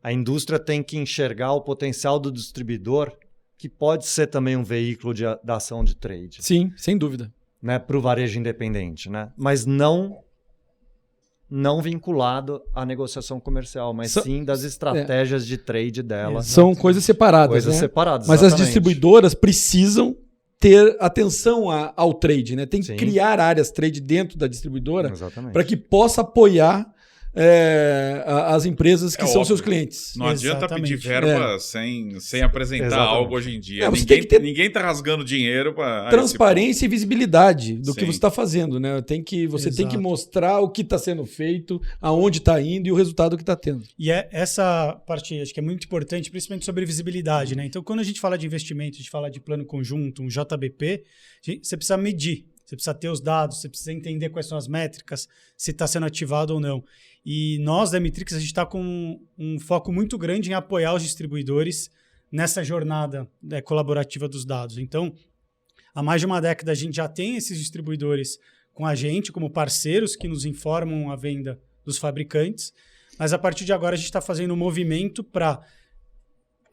a indústria tem que enxergar o potencial do distribuidor, que pode ser também um veículo da ação de trade. Sim, sem dúvida. Né, para o varejo independente, né? Mas não vinculado à negociação comercial, mas sim das estratégias de trade dela. São coisas separadas. Coisas separadas, mas exatamente. As distribuidoras precisam ter atenção ao trade, né? Tem que criar áreas trade dentro da distribuidora para que possa apoiar as empresas que são óbvio. Seus clientes. Não adianta pedir verba sem apresentar algo hoje em dia. Ninguém está rasgando dinheiro para... Transparência e visibilidade do que você está fazendo. Né? Você tem que mostrar o que está sendo feito, aonde está indo e o resultado que está tendo. E essa parte acho que é muito importante, principalmente sobre visibilidade. Né? Então, quando a gente fala de investimento, a gente fala de plano conjunto, um JBP, você precisa medir. Você precisa ter os dados, você precisa entender quais são as métricas, se está sendo ativado ou não. E nós, da Emitrix, a gente está com um foco muito grande em apoiar os distribuidores nessa jornada colaborativa dos dados. Então, há mais de uma década, a gente já tem esses distribuidores com a gente, como parceiros que nos informam a venda dos fabricantes, mas a partir de agora a gente está fazendo um movimento para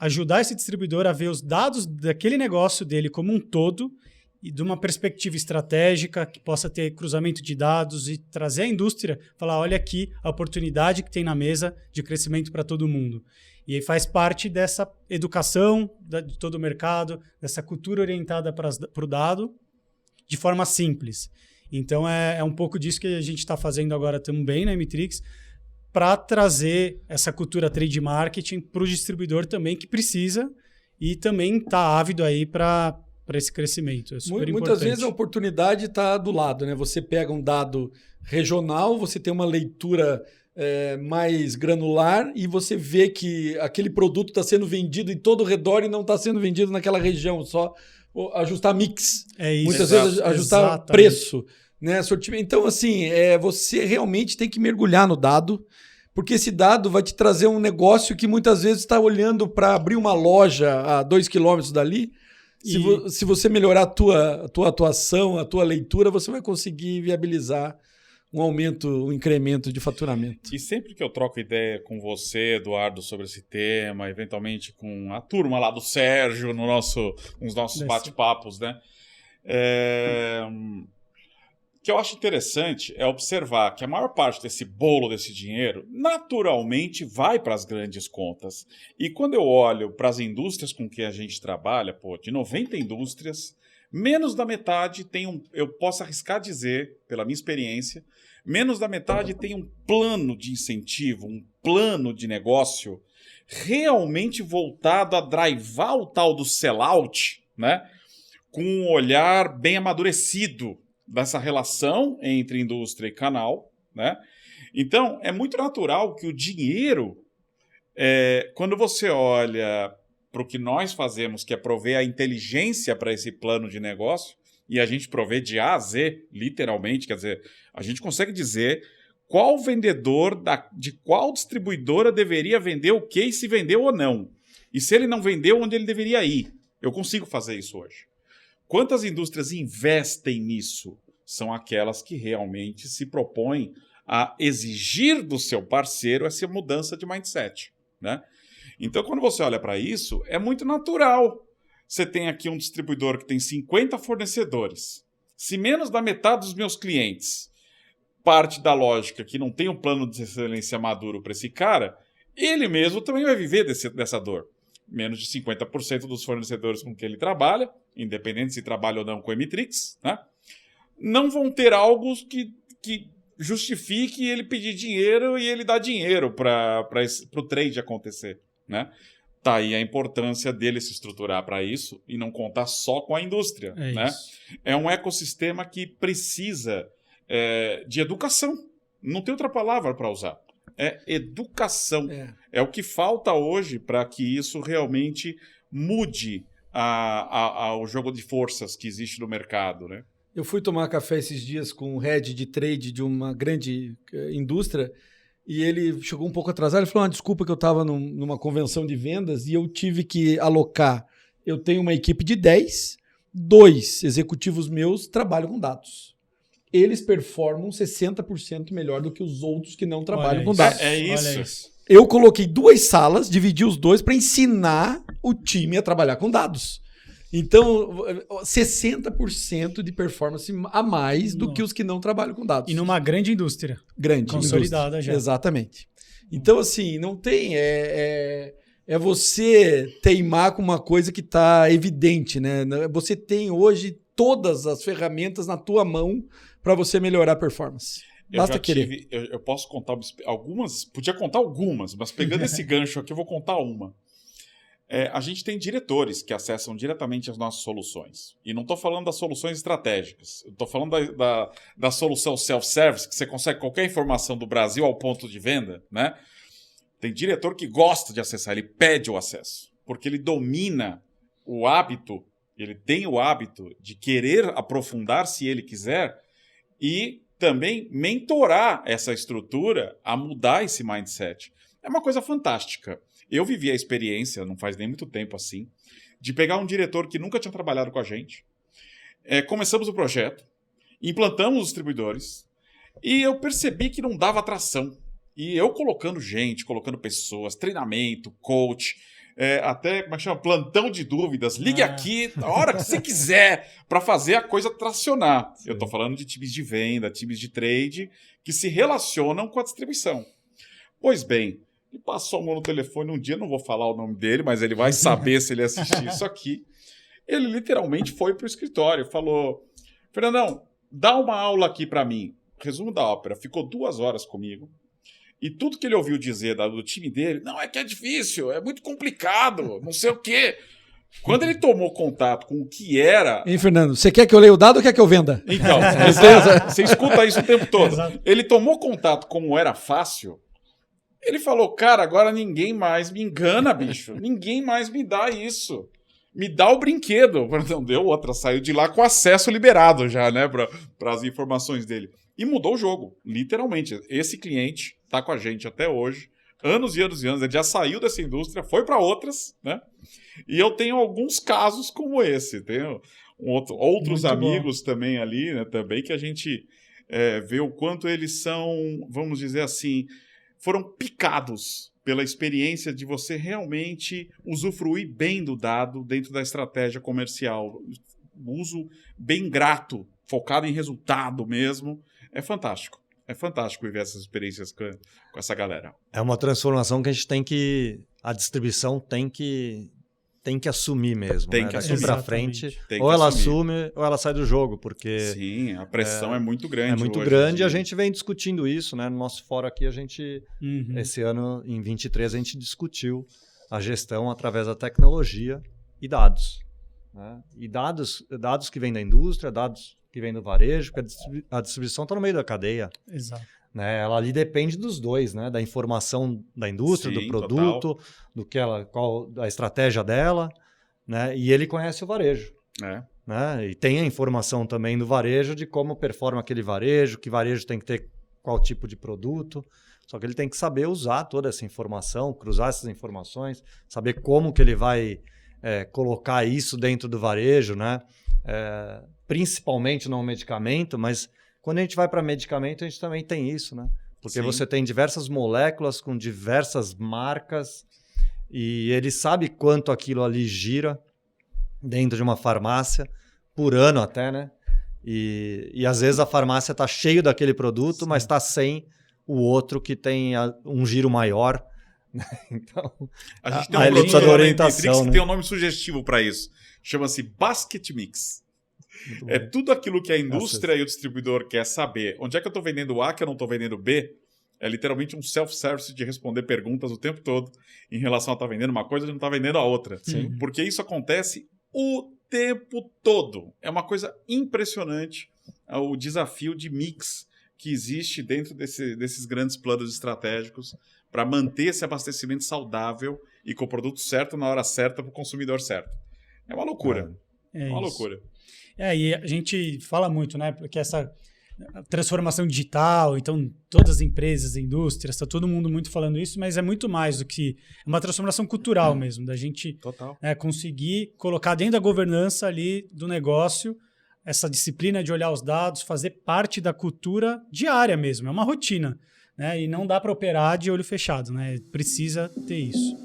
ajudar esse distribuidor a ver os dados daquele negócio dele como um todo e de uma perspectiva estratégica que possa ter cruzamento de dados e trazer a indústria, falar, olha aqui a oportunidade que tem na mesa de crescimento para todo mundo. E aí faz parte dessa educação de todo o mercado, dessa cultura orientada para o dado, de forma simples. Então é um pouco disso que a gente está fazendo agora também na Emitrix, para trazer essa cultura trade marketing para o distribuidor também, que precisa e também está ávido aí para esse crescimento. É super importante. Muitas vezes a oportunidade está do lado, né? Você pega um dado regional, você tem uma leitura mais granular e você vê que aquele produto está sendo vendido em todo o redor e não está sendo vendido naquela região, só ajustar mix. É isso. Muitas vezes ajustar preço, né? Então, assim, você realmente tem que mergulhar no dado, porque esse dado vai te trazer um negócio que muitas vezes está olhando para abrir uma loja a 2 quilômetros dali. Se você melhorar a tua atuação, a tua leitura, você vai conseguir viabilizar um aumento, um incremento de faturamento. E sempre que eu troco ideia com você, Eduardo, sobre esse tema, eventualmente com a turma lá do Sérgio, nos nossos bate-papos, né? O que eu acho interessante é observar que a maior parte desse bolo, desse dinheiro, naturalmente vai para as grandes contas. E quando eu olho para as indústrias com que a gente trabalha, de 90 indústrias, menos da metade eu posso arriscar dizer, pela minha experiência, menos da metade tem um plano de incentivo, um plano de negócio realmente voltado a drivar o tal do sellout, né? Com um olhar bem amadurecido dessa relação entre indústria e canal, né? Então, é muito natural que o dinheiro, quando você olha para o que nós fazemos, que é prover a inteligência para esse plano de negócio, e a gente provê de A a Z, literalmente, quer dizer, a gente consegue dizer qual vendedor de qual distribuidora deveria vender o que e se vendeu ou não. E se ele não vendeu, onde ele deveria ir. Eu consigo fazer isso hoje. Quantas indústrias investem nisso? São aquelas que realmente se propõem a exigir do seu parceiro essa mudança de mindset, né? Então, quando você olha para isso, é muito natural. Você tem aqui um distribuidor que tem 50 fornecedores. Se menos da metade dos meus clientes parte da lógica que não tem um plano de excelência maduro para esse cara, ele mesmo também vai viver dessa dor. Menos de 50% dos fornecedores com que ele trabalha, independente se trabalha ou não com o Emitrix, né, não vão ter algo que justifique ele pedir dinheiro e ele dar dinheiro para o trade acontecer, né? Tá aí a importância dele se estruturar para isso e não contar só com a indústria, né? É um ecossistema que precisa de educação. Não tem outra palavra para usar. É educação. É o que falta hoje para que isso realmente mude o jogo de forças que existe no mercado, né? Eu fui tomar café esses dias com o head de trade de uma grande indústria e ele chegou um pouco atrasado. Ele falou, desculpa que eu estava numa convenção de vendas e eu tive que alocar. Eu tenho uma equipe de 10, 2 executivos meus trabalham com dados. Eles performam 60% melhor do que os outros que não trabalham com dados. É isso. Eu coloquei 2 salas, dividi os 2 para ensinar o time a trabalhar com dados. Então, 60% de performance a mais do que os que não trabalham com dados. E numa grande indústria. Grande. Consolidada indústria. já. Exatamente. Então, assim, não tem... É você teimar com uma coisa que está evidente, né? Você tem hoje todas as ferramentas na tua mão para você melhorar a performance. Basta querer. Eu posso contar algumas, podia contar algumas, mas pegando esse gancho aqui, eu vou contar uma. A gente tem diretores que acessam diretamente as nossas soluções. E não estou falando das soluções estratégicas. Estou falando da solução self-service, que você consegue qualquer informação do Brasil ao ponto de venda, né? Tem diretor que gosta de acessar, ele pede o acesso, porque ele domina o hábito, ele tem o hábito de querer aprofundar se ele quiser e também mentorar essa estrutura a mudar esse mindset. É uma coisa fantástica. Eu vivi a experiência, não faz nem muito tempo assim, de pegar um diretor que nunca tinha trabalhado com a gente. Começamos o projeto, implantamos os distribuidores e eu percebi que não dava atração. E eu colocando gente, colocando pessoas, treinamento, coach, até, como é que chama? Plantão de dúvidas. Ligue aqui a hora que você quiser para fazer a coisa tracionar. Sim. Eu estou falando de times de venda, times de trade que se relacionam com a distribuição. Pois bem, ele passou a mão no telefone um dia, não vou falar o nome dele, mas ele vai saber se ele assistir isso aqui. Ele literalmente foi para o escritório e falou, Fernandão, dá uma aula aqui para mim. Resumo da ópera, ficou 2 horas comigo. E tudo que ele ouviu dizer do time dele, não, é que é difícil, é muito complicado, não sei o quê. Quando ele tomou contato com o que era... Hein, Fernando, você quer que eu leia o dado ou quer que eu venda? Então, você escuta isso o tempo todo. Exato. Ele tomou contato como era fácil, ele falou, cara, agora ninguém mais me engana, bicho. Ninguém mais me dá isso. Me dá o brinquedo. Não deu outra, saiu de lá com acesso liberado já, né, para as informações dele. E mudou o jogo, literalmente. Esse cliente está com a gente até hoje, anos e anos e anos. Ele já saiu dessa indústria, foi para outras, né? E eu tenho alguns casos como esse. Tenho outros amigos também ali, né? Também que a gente ver o quanto eles são, vamos dizer assim, foram picados pela experiência de você realmente usufruir bem do dado dentro da estratégia comercial. Uso bem grato, focado em resultado mesmo. É fantástico. É fantástico viver essas experiências com essa galera. É uma transformação que a gente a distribuição tem que assumir mesmo. Tem né? que Daqui assumir. para frente, Tem ou que ela assumir. assume ou ela sai do jogo, porque Sim, a pressão é muito grande. é muito hoje, grande. assim. A gente vem discutindo isso, né? No nosso fórum aqui, esse ano, em 23, a gente discutiu a gestão através da tecnologia e dados. Né? E dados que vêm da indústria, dados que vêm do varejo, porque a distribuição está no meio da cadeia. Exato. Né? Ela ali depende dos dois, né? Da informação da indústria, Sim, do produto, qual a estratégia dela, né? E ele conhece o varejo. Né? E tem a informação também do varejo de como performa aquele varejo, que varejo tem que ter qual tipo de produto. Só que ele tem que saber usar toda essa informação, cruzar essas informações, saber como que ele vai colocar isso dentro do varejo, né? Principalmente no medicamento, mas quando a gente vai para medicamento, a gente também tem isso, né? Porque Sim. você tem diversas moléculas com diversas marcas e ele sabe quanto aquilo ali gira dentro de uma farmácia, por ano até, né? E às vezes a farmácia está cheio daquele produto, mas está sem o outro que tem um giro maior. Então, a gente tem ele um precisa de orientação, que né? tem um nome sugestivo para isso. Chama-se Basket Mix. É tudo aquilo que a indústria e o distribuidor quer saber. Onde é que eu estou vendendo A que eu não estou vendendo B? É literalmente um self-service de responder perguntas o tempo todo em relação a estar vendendo uma coisa e não estar vendendo a outra. Sim. Porque isso acontece o tempo todo. É uma coisa impressionante o desafio de mix que existe dentro desses grandes planos estratégicos para manter esse abastecimento saudável e com o produto certo na hora certa para o consumidor certo. É uma loucura. É uma loucura. E a gente fala muito, né? Porque essa transformação digital, então todas as empresas, indústrias, está todo mundo muito falando isso, mas é muito mais do que uma transformação cultural mesmo, da gente conseguir colocar dentro da governança ali do negócio essa disciplina de olhar os dados, fazer parte da cultura diária mesmo, é uma rotina, né? E não dá para operar de olho fechado, né? Precisa ter isso.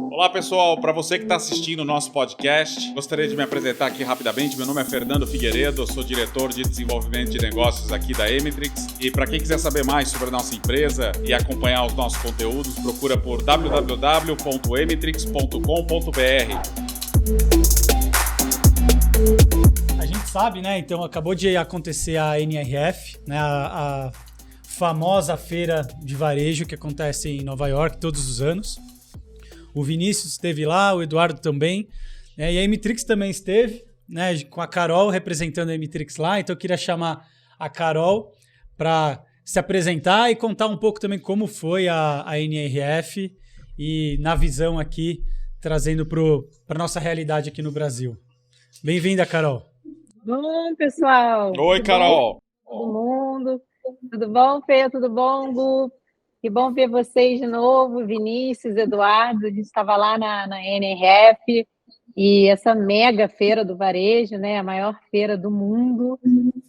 Olá, pessoal. Para você que está assistindo o nosso podcast, gostaria de me apresentar aqui rapidamente. Meu nome é Fernando Figueiredo, eu sou diretor de desenvolvimento de negócios aqui da Emitrix. E para quem quiser saber mais sobre a nossa empresa e acompanhar os nossos conteúdos, procura por www.emitrix.com.br. A gente sabe, né? Então acabou de acontecer a NRF, né? A famosa feira de varejo que acontece em Nova York todos os anos. O Vinícius esteve lá, o Eduardo também, né? E a Emitrix também esteve, né? Com a Carol representando a Emitrix lá. Então eu queria chamar a Carol para se apresentar e contar um pouco também como foi a NRF e na visão aqui, trazendo para a nossa realidade aqui no Brasil. Bem-vinda, Carol. Bom, pessoal. Oi, Carol. Todo mundo. Tudo bom, Fê? Tudo bom, Gu? Que bom ver vocês de novo, Vinícius, Eduardo. A gente estava lá na NRF e essa mega feira do varejo, né? A maior feira do mundo.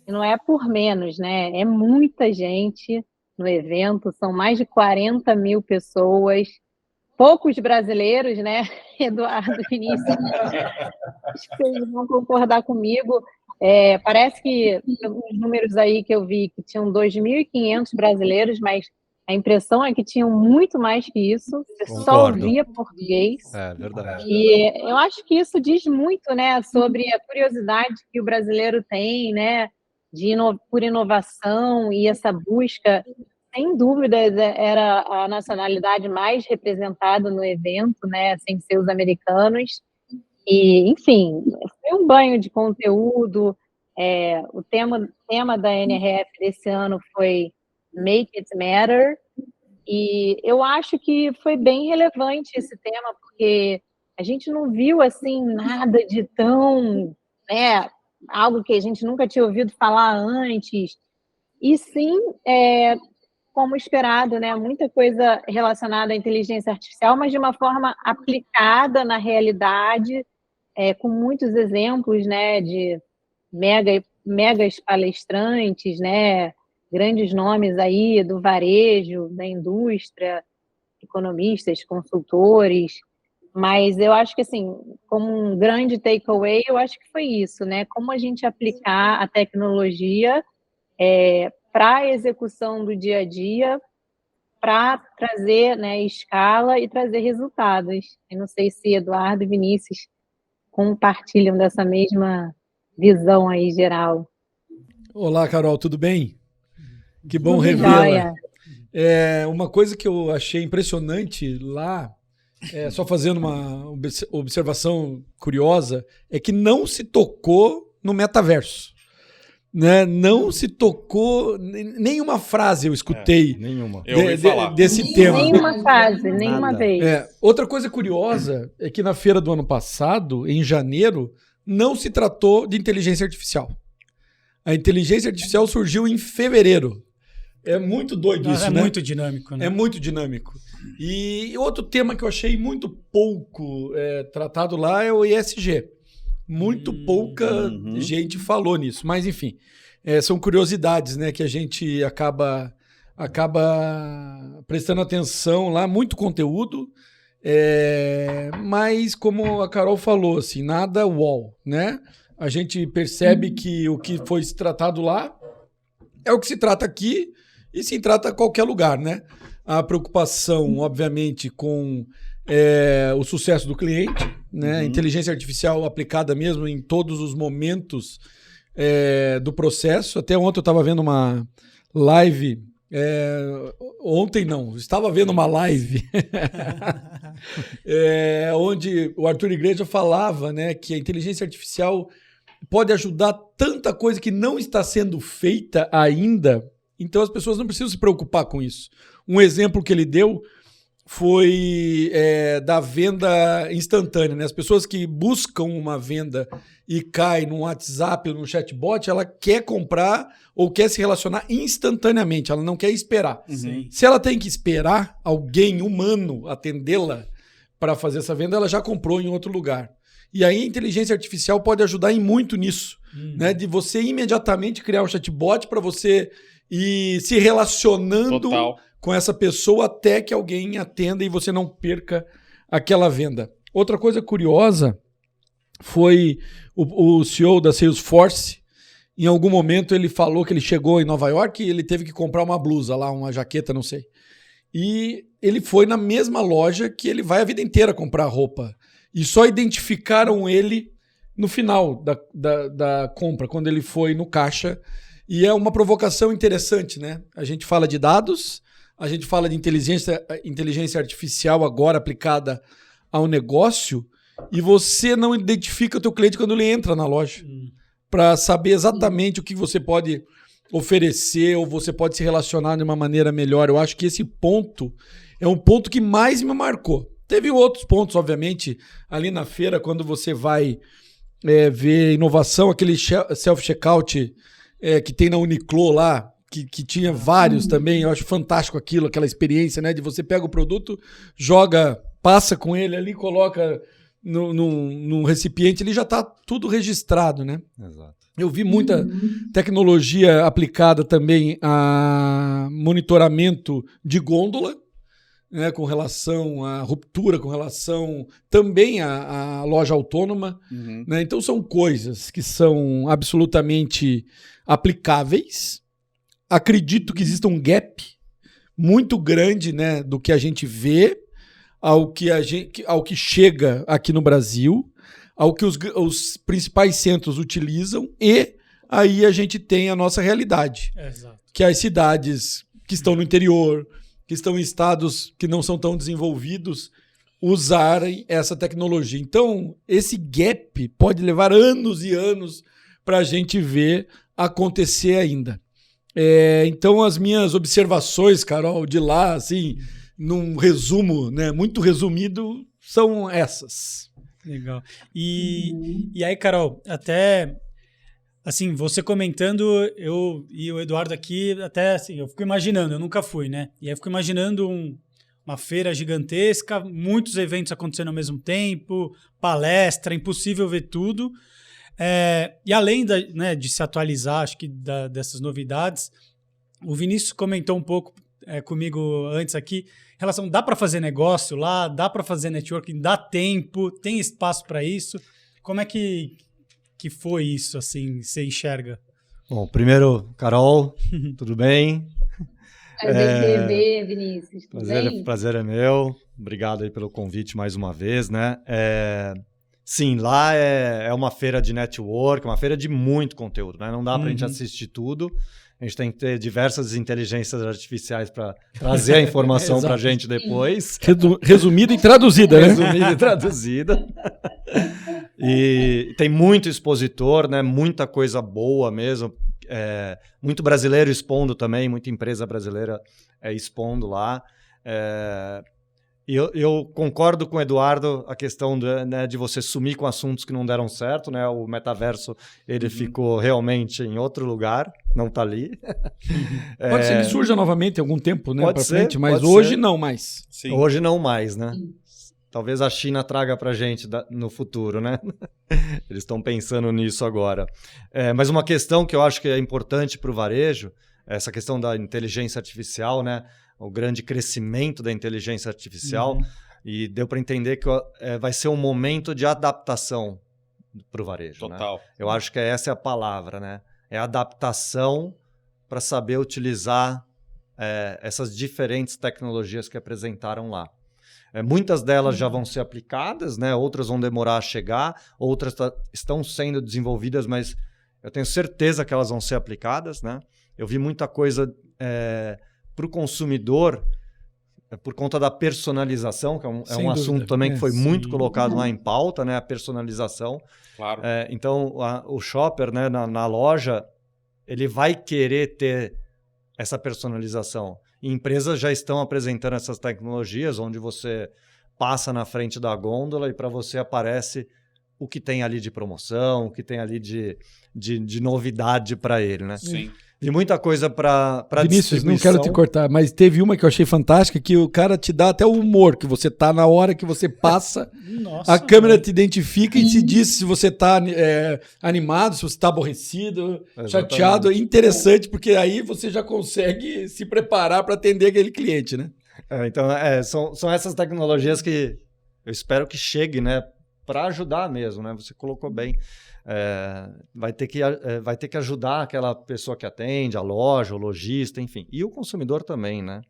E não é por menos, né? É muita gente no evento, são mais de 40 mil pessoas. Poucos brasileiros, né? Eduardo, Vinícius. Acho que vocês vão concordar comigo. Parece que os números aí que eu vi que tinham 2.500 brasileiros, mas a impressão é que tinham muito mais que isso. Você só ouvia português. É verdade. E eu acho que isso diz muito, né, sobre a curiosidade que o brasileiro tem, né, por inovação e essa busca. Sem dúvida, era a nacionalidade mais representada no evento, né, sem ser os americanos. E, enfim, foi um banho de conteúdo. O tema da NRF desse ano foi Make It Matter, e eu acho que foi bem relevante esse tema, porque a gente não viu, assim, nada de tão, né, algo que a gente nunca tinha ouvido falar antes, e sim, como esperado, né, muita coisa relacionada à inteligência artificial, mas de uma forma aplicada na realidade, com muitos exemplos, né, de mega megas palestrantes, né? Grandes nomes aí do varejo, da indústria, economistas, consultores, mas eu acho que, assim, como um grande takeaway, eu acho que foi isso, né? Como a gente aplicar a tecnologia para a execução do dia a dia, para trazer, né, escala e trazer resultados. Eu não sei se Eduardo e Vinícius compartilham dessa mesma visão aí geral. Olá, Carol, tudo bem? Que bom Tudo revê-la. jóia. Uma coisa que eu achei impressionante lá, só fazendo uma observação curiosa, é que não se tocou no metaverso. Né? Não se tocou, nenhuma frase eu escutei desse tema. Nenhuma frase, nenhuma vez. Outra coisa curiosa é que na feira do ano passado, em janeiro, não se tratou de inteligência artificial. A inteligência artificial surgiu em fevereiro. É muito doido isso, né? É muito dinâmico, né? É muito dinâmico. E outro tema que eu achei muito pouco tratado lá é o ESG. Muito pouca gente falou nisso. Mas, enfim, são curiosidades, né, que a gente acaba prestando atenção lá. Muito conteúdo. Mas, como a Carol falou, assim, nada uau, né? A gente percebe que o que foi tratado lá é o que se trata aqui e se trata em qualquer lugar, né? A preocupação, obviamente, com o sucesso do cliente, né? Inteligência artificial aplicada mesmo em todos os momentos do processo. Até ontem eu estava vendo uma live. Ontem não, estava vendo uma live onde o Arthur Igreja falava, né, que a inteligência artificial pode ajudar tanta coisa que não está sendo feita ainda, então as pessoas não precisam se preocupar com isso. Um exemplo que ele deu foi da venda instantânea, né? As pessoas que buscam uma venda e caem no WhatsApp ou no chatbot, ela quer comprar ou quer se relacionar instantaneamente, ela não quer esperar. Sim. Se ela tem que esperar alguém humano atendê-la para fazer essa venda, ela já comprou em outro lugar. E aí a inteligência artificial pode ajudar em muito nisso, né? De você imediatamente criar um chatbot para você ir se relacionando com essa pessoa até que alguém atenda e você não perca aquela venda. Outra coisa curiosa foi o CEO da Salesforce. Em algum momento ele falou que ele chegou em Nova York e ele teve que comprar uma blusa lá, uma jaqueta, não sei. E ele foi na mesma loja que ele vai a vida inteira comprar roupa. E só identificaram ele no final da compra, quando ele foi no caixa. E é uma provocação interessante, né? A gente fala de dados, a gente fala de inteligência artificial agora aplicada ao negócio, e você não identifica o teu cliente quando ele entra na loja para saber exatamente o que você pode oferecer ou você pode se relacionar de uma maneira melhor. Eu acho que esse ponto é um ponto que mais me marcou. Teve outros pontos, obviamente, ali na feira, quando você vai ver inovação, aquele self-checkout que tem na Uniqlo lá, que tinha vários também. Eu acho fantástico aquilo, aquela experiência, né? De você pega o produto, joga, passa com ele ali, coloca num recipiente, ele já está tudo registrado, né? Exato. Eu vi muita tecnologia aplicada também a monitoramento de gôndola, né, com relação à ruptura, com relação também à loja autônoma. Né? Então são coisas que são absolutamente aplicáveis. Acredito que exista um gap muito grande, né, do que a gente vê ao que chega aqui no Brasil, ao que os principais centros utilizam, e aí a gente tem a nossa realidade. Exato. Que as cidades que estão no interior, que estão em estados que não são tão desenvolvidos, usarem essa tecnologia. Então, esse gap pode levar anos e anos para a gente ver acontecer ainda. Então, as minhas observações, Carol, de lá, assim, num resumo, né, muito resumido, são essas. Legal. E aí, Carol, até assim, você comentando, eu e o Eduardo aqui, até assim, eu fico imaginando, eu nunca fui, né? E aí eu fico imaginando uma feira gigantesca, muitos eventos acontecendo ao mesmo tempo, palestra, impossível ver tudo. E além de se atualizar, acho que dessas novidades, o Vinícius comentou um pouco comigo antes aqui, em relação, dá para fazer negócio lá, dá para fazer networking, dá tempo, tem espaço para isso. Como é que foi isso, assim, você enxerga? Bom, primeiro, Carol, tudo bem? Prazer de ver, Vinícius. Tudo bem? Prazer é meu. Obrigado aí pelo convite mais uma vez, né? Sim, lá é uma feira de network, uma feira de muito conteúdo, né? Não dá para a gente assistir tudo. A gente tem que ter diversas inteligências artificiais para trazer a informação para a gente depois. Resumida e traduzida, né? Resumida e traduzida. E tem muito expositor, né? Muita coisa boa mesmo. Muito brasileiro expondo também, muita empresa brasileira expondo lá. E eu concordo com o Eduardo a questão de você sumir com assuntos que não deram certo, né? O metaverso, ele ficou realmente em outro lugar, não está ali. Pode ser que ele surja novamente em algum tempo, né? Pode Para ser, frente, mas pode hoje ser. não mais. Sim. Hoje não mais, né? Talvez a China traga para a gente no futuro, né? Eles estão pensando nisso agora. Mas uma questão que eu acho que é importante para o varejo, essa questão da inteligência artificial, né? O grande crescimento da inteligência artificial, e deu para entender que vai ser um momento de adaptação para o varejo. Total. Né? Eu acho que essa é a palavra, né? É adaptação para saber utilizar essas diferentes tecnologias que apresentaram lá. Muitas delas já vão ser aplicadas, né? Outras vão demorar a chegar, outras estão sendo desenvolvidas, mas eu tenho certeza que elas vão ser aplicadas, né? Eu vi muita coisa para o consumidor, por conta da personalização, que é um assunto também que foi muito colocado lá em pauta, né? A personalização. Claro. Então, o shopper, né, na loja, ele vai querer ter essa personalização. E empresas já estão apresentando essas tecnologias, onde você passa na frente da gôndola e para você aparece o que tem ali de promoção, o que tem ali de novidade para ele, né? Sim. E muita coisa para Vinícius, distribuição. não quero te cortar, mas teve uma que eu achei fantástica, que o cara te dá até o humor, que você tá na hora que você passa, Nossa, a câmera te identifica e te diz se você tá animado, se você tá aborrecido, chateado. É interessante, porque aí você já consegue se preparar para atender aquele cliente, né? Então, são essas tecnologias que eu espero que chegue, né, para ajudar mesmo, né? Você colocou bem. Vai ter que ajudar aquela pessoa que atende, a loja, o lojista, enfim. E o consumidor também, né?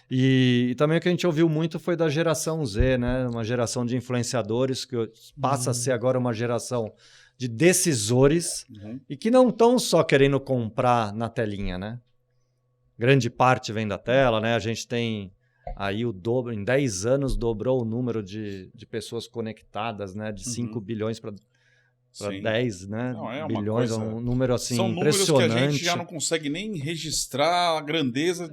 E também o que a gente ouviu muito foi da geração Z, né? Uma geração de influenciadores que passa a ser agora uma geração de decisores e que não estão só querendo comprar na telinha, né? Grande parte vem da tela, né? A gente tem aí o dobro, em 10 anos dobrou o número de pessoas conectadas, né? De 5 bilhões para 10, né? Não, bilhões, é um número assim são impressionante. números que a gente já não consegue nem registrar a grandeza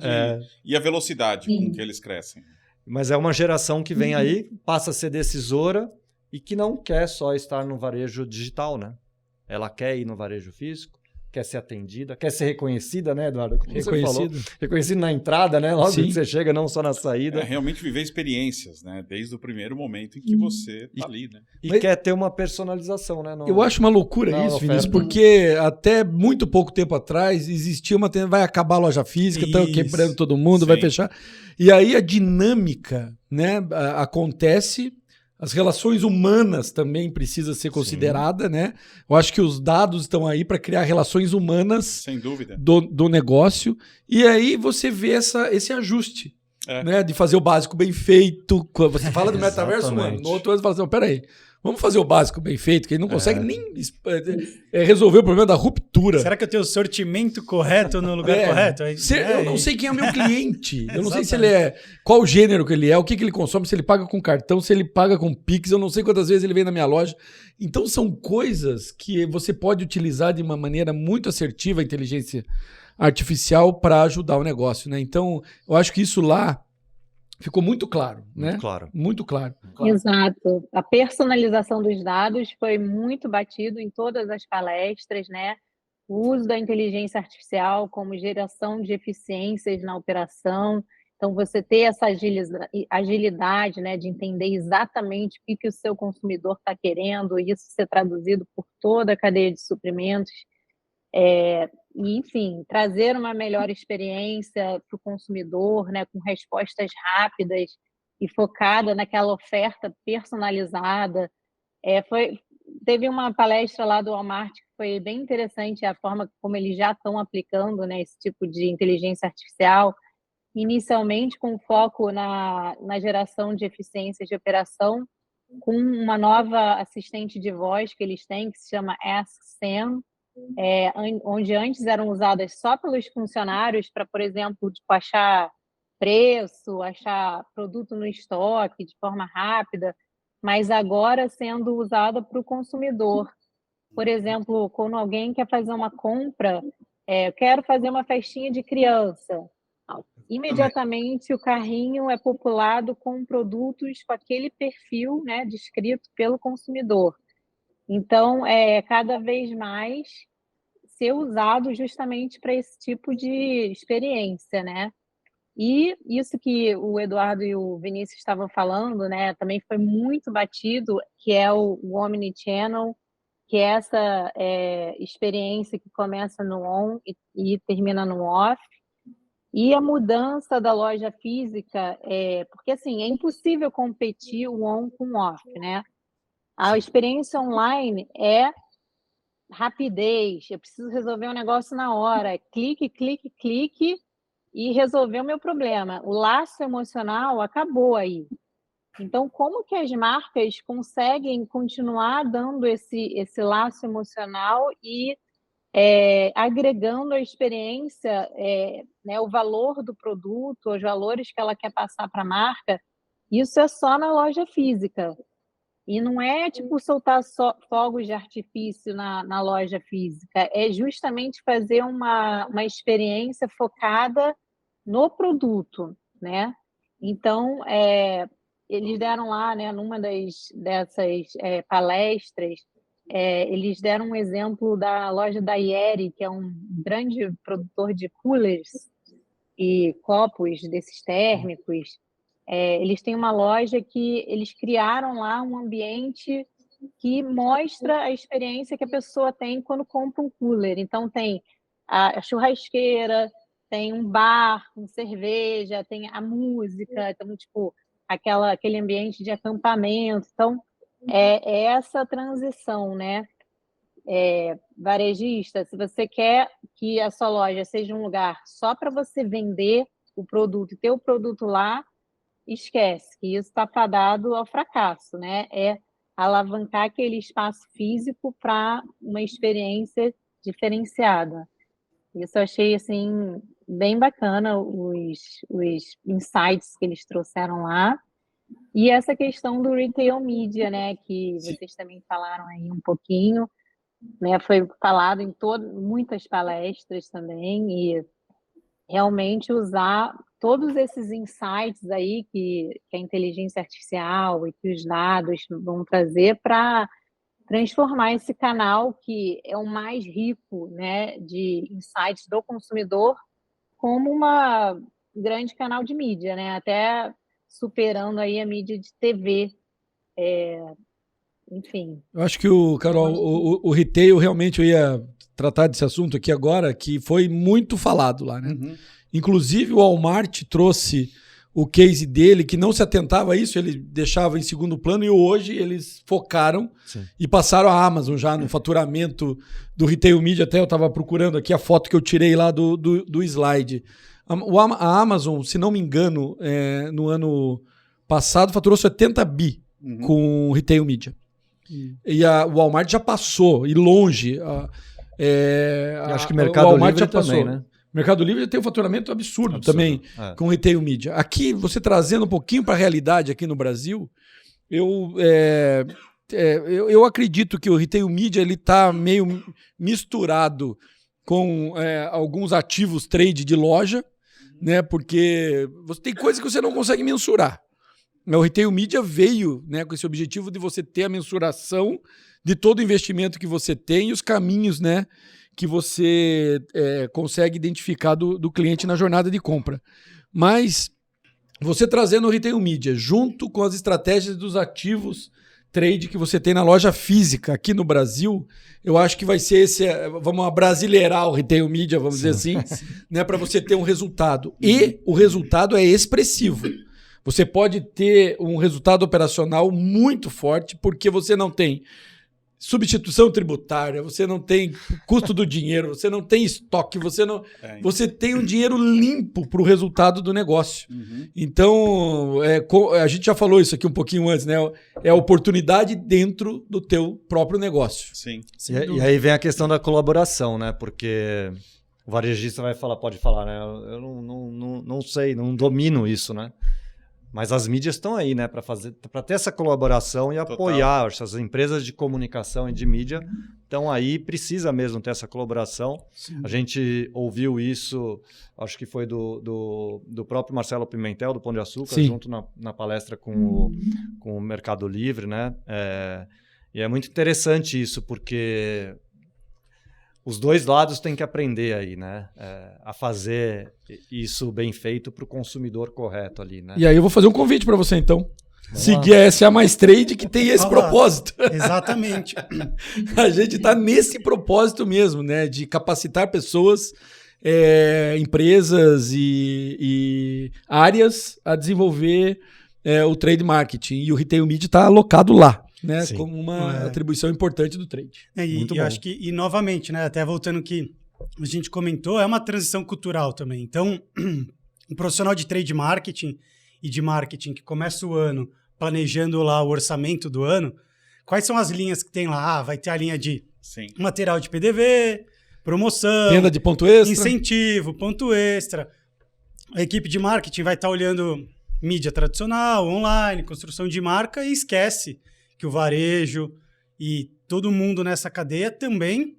e a velocidade com que eles crescem. Mas é uma geração que vem aí, passa a ser decisora e que não quer só estar no varejo digital, né? Ela quer ir no varejo físico, quer ser atendida, quer ser reconhecida, né, Eduardo? Como você falou. Reconhecido na entrada, né? Logo que você chega, não só na saída. Realmente viver experiências, né? Desde o primeiro momento em que você está ali, né? E quer ter uma personalização, né? Eu acho uma loucura isso, Vinícius, porque até muito pouco tempo atrás existia vai acabar a loja física, estão quebrando todo mundo, vai fechar. E aí a dinâmica, né, acontece. As relações humanas também precisam ser consideradas, né? Eu acho que os dados estão aí para criar relações humanas, sem dúvida, do negócio. E aí você vê esse ajuste, né? De fazer o básico bem feito. Você fala do metaverso, mano. No outro ano você fala assim, peraí, vamos fazer o básico bem feito, que ele não consegue nem resolver o problema da ruptura. Será que eu tenho o sortimento correto no lugar correto? Eu não sei quem é o meu cliente. Eu não sei se ele qual gênero que ele é, o que ele consome, se ele paga com cartão, se ele paga com Pix, eu não sei quantas vezes ele vem na minha loja. Então são coisas que você pode utilizar de uma maneira muito assertiva a inteligência artificial para ajudar o negócio, né? Então, eu acho que isso lá ficou muito claro, né? Muito claro. Muito claro. Exato. A personalização dos dados foi muito batido em todas as palestras, né? O uso da inteligência artificial como geração de eficiências na operação. Então, você ter essa agilidade, né, de entender exatamente o que o seu consumidor está querendo, e isso ser traduzido por toda a cadeia de suprimentos, e, enfim, trazer uma melhor experiência para o consumidor, né, com respostas rápidas e focada naquela oferta personalizada. Teve uma palestra lá do Walmart que foi bem interessante, a forma como eles já estão aplicando, né, esse tipo de inteligência artificial, inicialmente com foco na geração de eficiências de operação, com uma nova assistente de voz que eles têm, que se chama Ask Sam, onde antes eram usadas só pelos funcionários para, por exemplo, tipo, achar preço, achar produto no estoque de forma rápida, mas agora sendo usada para o consumidor. Por exemplo, quando alguém quer fazer uma compra, eu quero fazer uma festinha de criança, imediatamente o carrinho é populado com produtos com aquele perfil, né, descrito pelo consumidor. Então, cada vez mais ser usado justamente para esse tipo de experiência, né? E isso que o Eduardo e o Vinícius estavam falando, né, também foi muito batido, que é o Omnichannel, que é essa experiência que começa no on e termina no off. E a mudança da loja física, porque assim, é impossível competir o on com o off, né? A experiência online é rapidez, eu preciso resolver um negócio na hora, clique, clique, clique e resolver o meu problema. O laço emocional acabou aí. Então, como que as marcas conseguem continuar dando esse laço emocional e agregando a experiência, né, o valor do produto, os valores que ela quer passar para a marca? Isso é só na loja física. E não é tipo soltar fogos de artifício na loja física, é justamente fazer uma experiência focada no produto, né? Então, eles deram lá, né, numa dessas palestras, eles deram um exemplo da loja da Yeri, que é um grande produtor de coolers e copos desses térmicos. Eles têm uma loja que eles criaram lá um ambiente que mostra a experiência que a pessoa tem quando compra um cooler. Então, tem a churrasqueira, tem um bar com cerveja, tem a música, então, tipo, aquele ambiente de acampamento. Então, é essa transição, né? Varejista, se você quer que a sua loja seja um lugar só para você vender o produto e ter o produto lá, esquece que isso está fadado ao fracasso, né? É alavancar aquele espaço físico para uma experiência diferenciada. Isso eu achei, assim, bem bacana, os insights que eles trouxeram lá. E essa questão do retail media, né, que vocês também falaram aí um pouquinho, né, foi falado em muitas palestras também, e realmente usar todos esses insights aí que a inteligência artificial e que os dados vão trazer para transformar esse canal, que é o mais rico, né, de insights do consumidor, como uma grande canal de mídia, né, até superando aí a mídia de TV, enfim. Eu acho que o retail, realmente eu ia tratar desse assunto aqui agora, que foi muito falado lá, né? Uhum. Inclusive o Walmart trouxe o case dele, que não se atentava a isso, ele deixava em segundo plano, e hoje eles focaram e passaram a Amazon já no faturamento do retail media. Até eu estava procurando aqui a foto que eu tirei lá do slide. A Amazon, se não me engano, no ano passado faturou 70 bi com retail media. E o Walmart já passou, e longe. Acho que o Mercado Livre já passou, também, né? O Mercado Livre tem um faturamento absurdo também com retail media. Aqui, você trazendo um pouquinho para a realidade aqui no Brasil, eu acredito que o retail media está meio misturado com alguns ativos trade de loja, né? Porque você tem coisas que você não consegue mensurar. O retail media veio, né, com esse objetivo de você ter a mensuração de todo o investimento que você tem e os caminhos, né, que você consegue identificar do cliente na jornada de compra. Mas você trazendo o Retail Media junto com as estratégias dos ativos trade que você tem na loja física aqui no Brasil, eu acho que vai ser esse, vamos abrasileirar o Retail Media, vamos dizer assim, né, para você ter um resultado. E o resultado é expressivo. Você pode ter um resultado operacional muito forte porque você não tem substituição tributária, você não tem custo do dinheiro, você não tem estoque, você tem um dinheiro limpo para o resultado do negócio. Então, a gente já falou isso aqui um pouquinho antes, né? É oportunidade dentro do teu próprio negócio. Sim. E aí vem a questão da colaboração, né? Porque o varejista pode falar, né? Eu não sei, não domino isso, né? Mas as mídias estão aí, né, para ter essa colaboração e apoiar. Essas empresas de comunicação e de mídia estão aí, precisa mesmo ter essa colaboração. Sim. A gente ouviu isso, acho que foi do próprio Marcelo Pimentel, do Pão de Açúcar, Sim. junto na palestra com o Mercado Livre, né? E é muito interessante isso, porque os dois lados têm que aprender aí, né? A fazer isso bem feito para o consumidor correto ali, né? E aí eu vou fazer um convite para você, então. Seguir a SA Mais Trade, que tem esse propósito. Exatamente. A gente está nesse propósito mesmo, né? De capacitar pessoas, empresas e áreas a desenvolver o trade marketing. E o Retail Media está alocado lá. Né, como uma atribuição importante do trade. E acho que, e novamente, né, até voltando que a gente comentou, é uma transição cultural também. Então, um profissional de trade marketing e de marketing que começa o ano planejando lá o orçamento do ano, quais são as linhas que tem lá? Vai ter a linha de material de PDV, promoção, venda de ponto extra, incentivo, ponto extra. A equipe de marketing vai estar olhando mídia tradicional, online, construção de marca e esquece que o varejo e todo mundo nessa cadeia também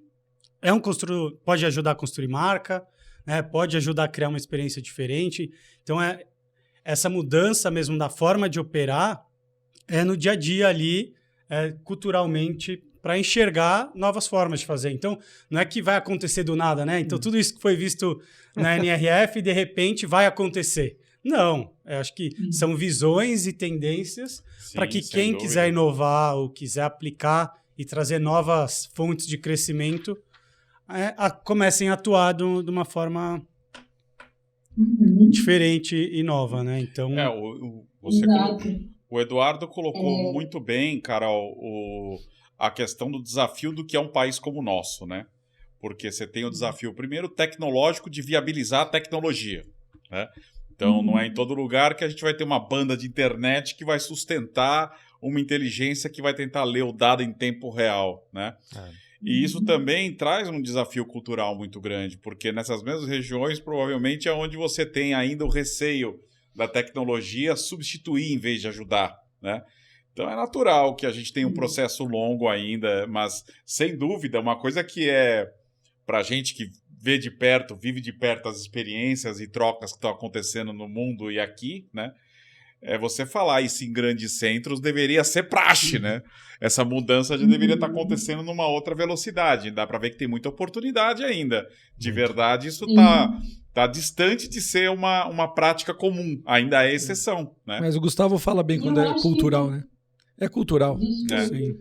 pode ajudar a construir marca, né? Pode ajudar a criar uma experiência diferente. Então, essa mudança mesmo da forma de operar no dia a dia ali, culturalmente, para enxergar novas formas de fazer. Então, não é que vai acontecer do nada, né? Então, tudo isso que foi visto na NRF, de repente, vai acontecer. Não, eu acho que são visões e tendências para que quem quiser inovar ou quiser aplicar e trazer novas fontes de crescimento comecem a atuar de uma forma diferente e nova, né? Então, o Eduardo colocou muito bem, Carol, a questão do desafio do que é um país como o nosso, né? Porque você tem o desafio, primeiro, tecnológico de viabilizar a tecnologia, né? Então, não é em todo lugar que a gente vai ter uma banda de internet que vai sustentar uma inteligência que vai tentar ler o dado em tempo real, né? E isso também traz um desafio cultural muito grande, porque nessas mesmas regiões, provavelmente, é onde você tem ainda o receio da tecnologia substituir em vez de ajudar, né? Então, é natural que a gente tenha um processo longo ainda, mas, sem dúvida, uma coisa que para a gente que vê de perto, vive de perto as experiências e trocas que estão acontecendo no mundo e aqui, né? Você falar isso em grandes centros deveria ser praxe, né? Essa mudança já deveria estar acontecendo numa outra velocidade. Dá para ver que tem muita oportunidade ainda. De verdade, isso tá distante de ser uma prática comum. Ainda é exceção, né? Mas o Gustavo fala bem quando é cultural, né? É cultural. Sim.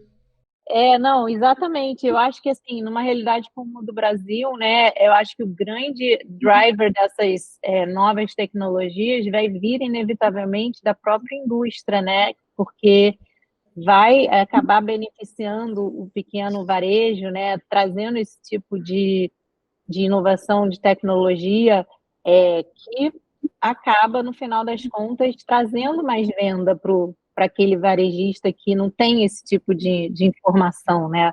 Não, exatamente. Eu acho que, assim, numa realidade como a do Brasil, né, eu acho que o grande driver dessas novas tecnologias vai vir, inevitavelmente, da própria indústria, né, porque vai acabar beneficiando o pequeno varejo, né, trazendo esse tipo de inovação, de tecnologia, que acaba, no final das contas, trazendo mais venda para aquele varejista que não tem esse tipo de informação, né?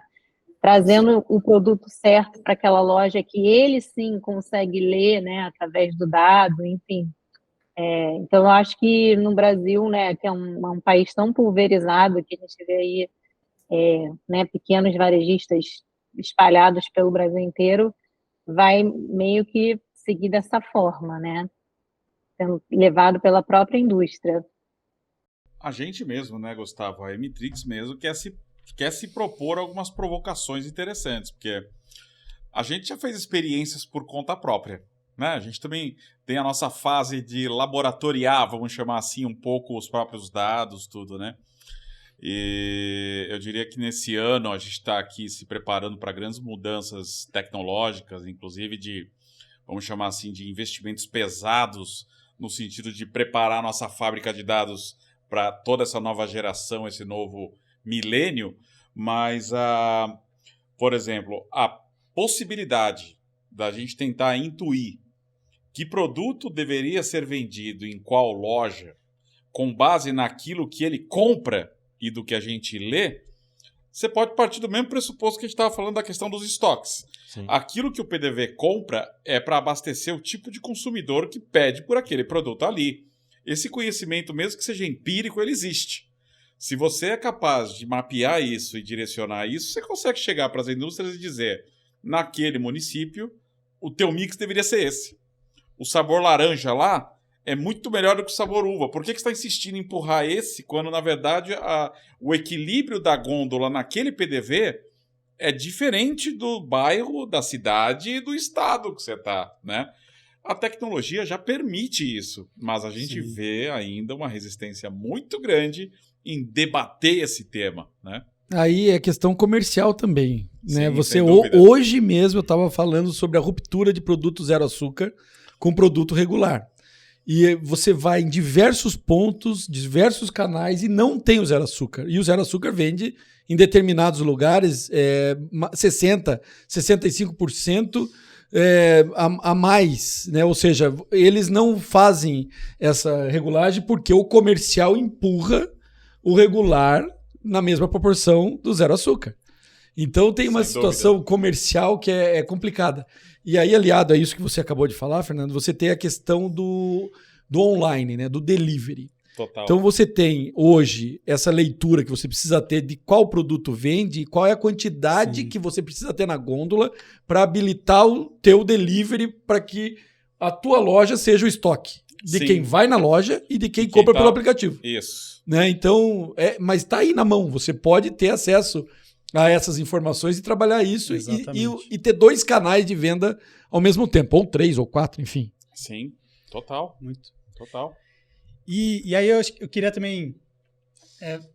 Trazendo o produto certo para aquela loja que ele sim consegue ler, né? Através do dado, enfim. Então, eu acho que no Brasil, né, que é um país tão pulverizado, que a gente vê aí né, pequenos varejistas espalhados pelo Brasil inteiro, vai meio que seguir dessa forma, né? Sendo levado pela própria indústria. A gente mesmo, né, Gustavo? A Emitrix mesmo quer se propor algumas provocações interessantes, porque a gente já fez experiências por conta própria, né? A gente também tem a nossa fase de laboratoriar, vamos chamar assim, um pouco os próprios dados, tudo, né? E eu diria que nesse ano a gente está aqui se preparando para grandes mudanças tecnológicas, inclusive de, vamos chamar assim, de investimentos pesados no sentido de preparar a nossa fábrica de dados para toda essa nova geração, esse novo milênio, mas, por exemplo, a possibilidade da gente tentar intuir que produto deveria ser vendido em qual loja, com base naquilo que ele compra e do que a gente lê, você pode partir do mesmo pressuposto que a gente estava falando da questão dos estoques. Sim. Aquilo que o PDV compra é para abastecer o tipo de consumidor que pede por aquele produto ali. Esse conhecimento, mesmo que seja empírico, ele existe. Se você é capaz de mapear isso e direcionar isso, você consegue chegar para as indústrias e dizer, naquele município, o teu mix deveria ser esse. O sabor laranja lá é muito melhor do que o sabor uva. Por que você está insistindo em empurrar esse, quando, na verdade, o equilíbrio da gôndola naquele PDV é diferente do bairro, da cidade e do estado que você está, né? A tecnologia já permite isso, mas a gente vê ainda uma resistência muito grande em debater esse tema, né? Aí é questão comercial também, né? Sim, Você sem dúvida. hoje mesmo eu estava falando sobre a ruptura de produto zero açúcar com produto regular. E você vai em diversos pontos, diversos canais e não tem o zero açúcar. E o zero açúcar vende em determinados lugares 60%, 65% a mais, né? Ou seja, eles não fazem essa regulagem porque o comercial empurra o regular na mesma proporção do zero açúcar. Então tem uma situação comercial que é complicada. E aí, aliado a isso que você acabou de falar, Fernando, você tem a questão do online, né? Do delivery. Total. Então você tem hoje essa leitura que você precisa ter de qual produto vende e qual é a quantidade que você precisa ter na gôndola para habilitar o teu delivery para que a tua loja seja o estoque de quem vai na loja e de quem compra pelo aplicativo. Isso. Né? Então, mas está aí na mão. Você pode ter acesso a essas informações e trabalhar isso e ter 2 canais de venda ao mesmo tempo, ou 3 ou 4, enfim. Sim, total. Muito. Total. E aí eu queria também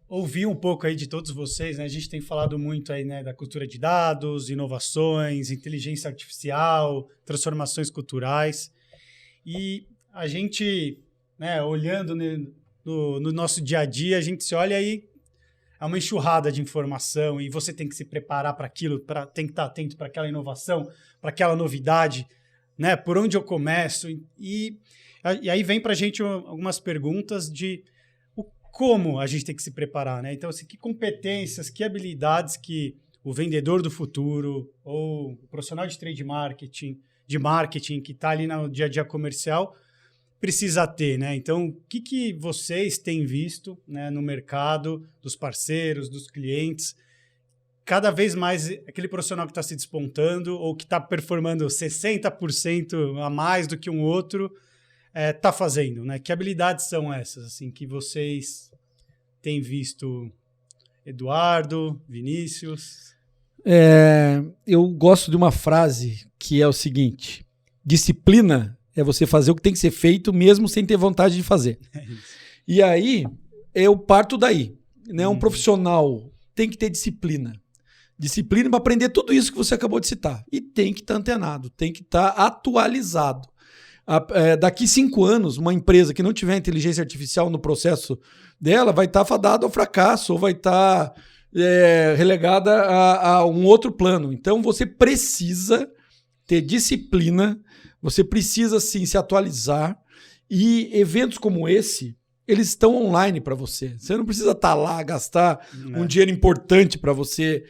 ouvir um pouco aí de todos vocês, né? A gente tem falado muito aí, né, da cultura de dados, inovações, inteligência artificial, transformações culturais. E a gente, né, olhando no nosso dia a dia, a gente se olha aí, é uma enxurrada de informação e você tem que se preparar para aquilo, tem que estar atento para aquela inovação, para aquela novidade, né? Por onde eu começo? E aí vem para a gente algumas perguntas de como a gente tem que se preparar, né? Então, assim, que competências, que habilidades que o vendedor do futuro ou o profissional de trade marketing, que está ali no dia a dia comercial precisa ter, né? Então, o que vocês têm visto, né, no mercado, dos parceiros, dos clientes, cada vez mais aquele profissional que está se despontando ou que está performando 60% a mais do que um outro está fazendo, né? Que habilidades são essas, assim, que vocês têm visto, Eduardo, Vinícius? Eu gosto de uma frase que é o seguinte: disciplina é você fazer o que tem que ser feito mesmo sem ter vontade de fazer. E aí, eu parto daí, né? Um profissional tem que ter disciplina. Disciplina para aprender tudo isso que você acabou de citar. E tem que estar antenado, tem que estar atualizado. Daqui 5 anos, uma empresa que não tiver inteligência artificial no processo dela vai estar fadada ao fracasso ou vai estar relegada a um outro plano. Então, você precisa ter disciplina, você precisa, sim, se atualizar. E eventos como esse, eles estão online para você. Você não precisa estar lá, gastar um dinheiro importante para você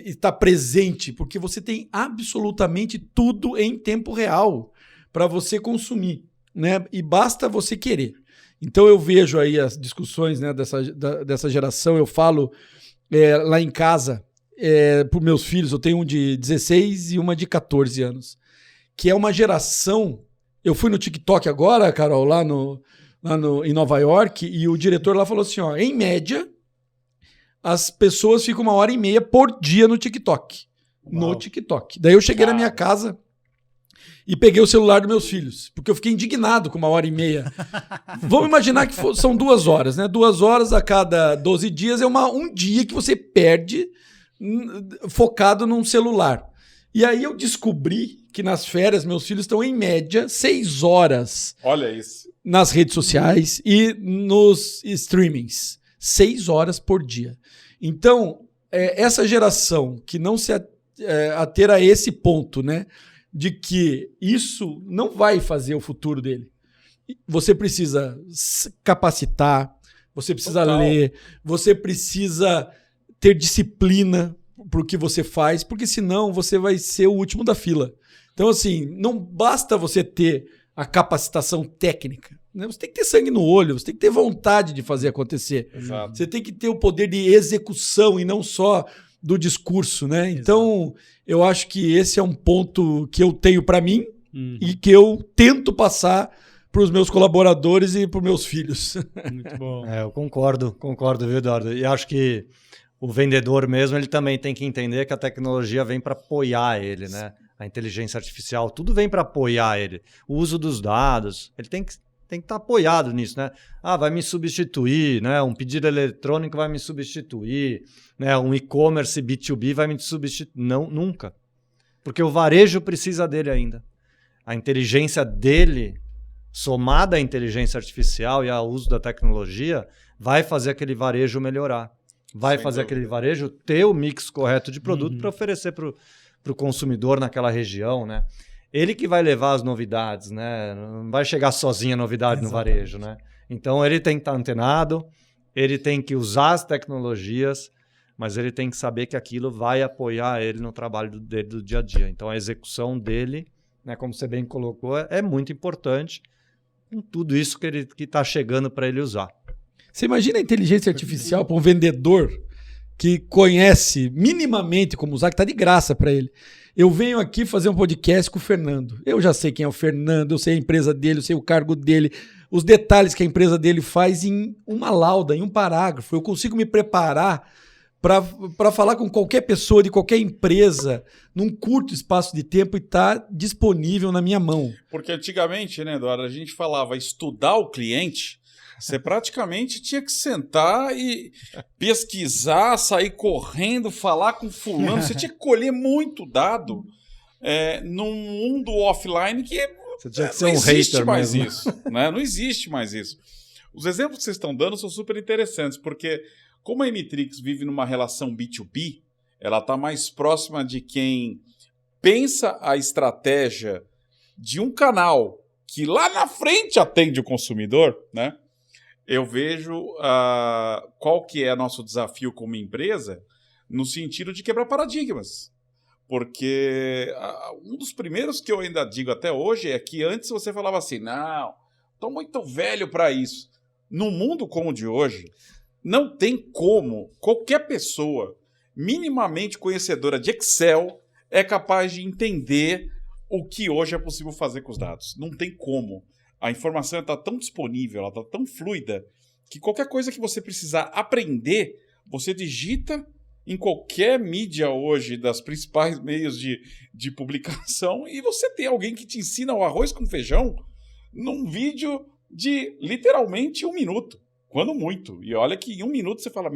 estar presente, porque você tem absolutamente tudo em tempo real para você consumir, né? E basta você querer. Então eu vejo aí as discussões, né, dessa geração. Eu falo lá em casa para os meus filhos, eu tenho um de 16 e uma de 14 anos, que é uma geração. Eu fui no TikTok agora, Carol, lá em Nova York, e o diretor lá falou assim, em média, as pessoas ficam 1h30 por dia no TikTok. Uau. No TikTok. Daí eu cheguei na minha casa e peguei o celular dos meus filhos, porque eu fiquei indignado com 1h30. Vamos imaginar que são 2 horas, né? 2 horas a cada 12 dias é um dia que você perde focado num celular. E aí eu descobri que nas férias meus filhos estão em média 6 horas. Olha isso. Nas redes sociais e nos streamings. 6 horas por dia. Então, essa geração que não se ater a esse ponto, né, de que isso não vai fazer o futuro dele. Você precisa se capacitar, você precisa ler, você precisa ter disciplina para o que você faz, porque senão você vai ser o último da fila. Então, assim, não basta você ter a capacitação técnica, né? Você tem que ter sangue no olho, você tem que ter vontade de fazer acontecer. Exato. Você tem que ter o poder de execução e não só do discurso, né? Então, eu acho que esse é um ponto que eu tenho para mim e que eu tento passar para os meus colaboradores e para os meus filhos. Muito bom. Eu concordo, viu, Eduardo? E acho que o vendedor mesmo, ele também tem que entender que a tecnologia vem para apoiar ele, né? A inteligência artificial, tudo vem para apoiar ele. O uso dos dados, ele tem que estar apoiado nisso, né? Vai me substituir, né? Um pedido eletrônico vai me substituir, né? Um e-commerce B2B vai me substituir. Não, nunca. Porque o varejo precisa dele ainda. A inteligência dele, somada à inteligência artificial e ao uso da tecnologia, vai fazer aquele varejo melhorar. Vai fazer aquele varejo ter o mix correto de produto para oferecer para o consumidor naquela região, né? Ele que vai levar as novidades, né? Não vai chegar sozinho a novidade no varejo, né? Então ele tem que estar antenado, ele tem que usar as tecnologias, mas ele tem que saber que aquilo vai apoiar ele no trabalho dele do dia a dia. Então a execução dele, né, como você bem colocou, é muito importante com tudo isso que está chegando para ele usar. Você imagina a inteligência artificial para um vendedor que conhece minimamente como usar, que está de graça para ele. Eu venho aqui fazer um podcast com o Fernando. Eu já sei quem é o Fernando, eu sei a empresa dele, eu sei o cargo dele, os detalhes que a empresa dele faz em uma lauda, em um parágrafo. Eu consigo me preparar para falar com qualquer pessoa de qualquer empresa num curto espaço de tempo e estar disponível na minha mão. Porque antigamente, né, Eduardo, a gente falava estudar o cliente. Você praticamente tinha que sentar e pesquisar, sair correndo, falar com fulano. Você tinha que colher muito dado num mundo offline que você tinha que ser não um existe hater mais mesmo. isso. Né? Não existe mais isso. Os exemplos que vocês estão dando são super interessantes, porque como a Emitrix vive numa relação B2B, ela está mais próxima de quem pensa a estratégia de um canal que lá na frente atende o consumidor, né? Eu vejo qual que é nosso desafio como empresa no sentido de quebrar paradigmas. Porque um dos primeiros que eu ainda digo até hoje é que antes você falava assim, não, estou muito velho para isso. No mundo como o de hoje, não tem como qualquer pessoa minimamente conhecedora de Excel é capaz de entender o que hoje é possível fazer com os dados. Não tem como. A informação está tão disponível, ela está tão fluida, que qualquer coisa que você precisar aprender, você digita em qualquer mídia hoje, das principais meios de publicação, e você tem alguém que te ensina o arroz com feijão num vídeo de literalmente 1 minuto, quando muito. E olha que em 1 minuto você fala,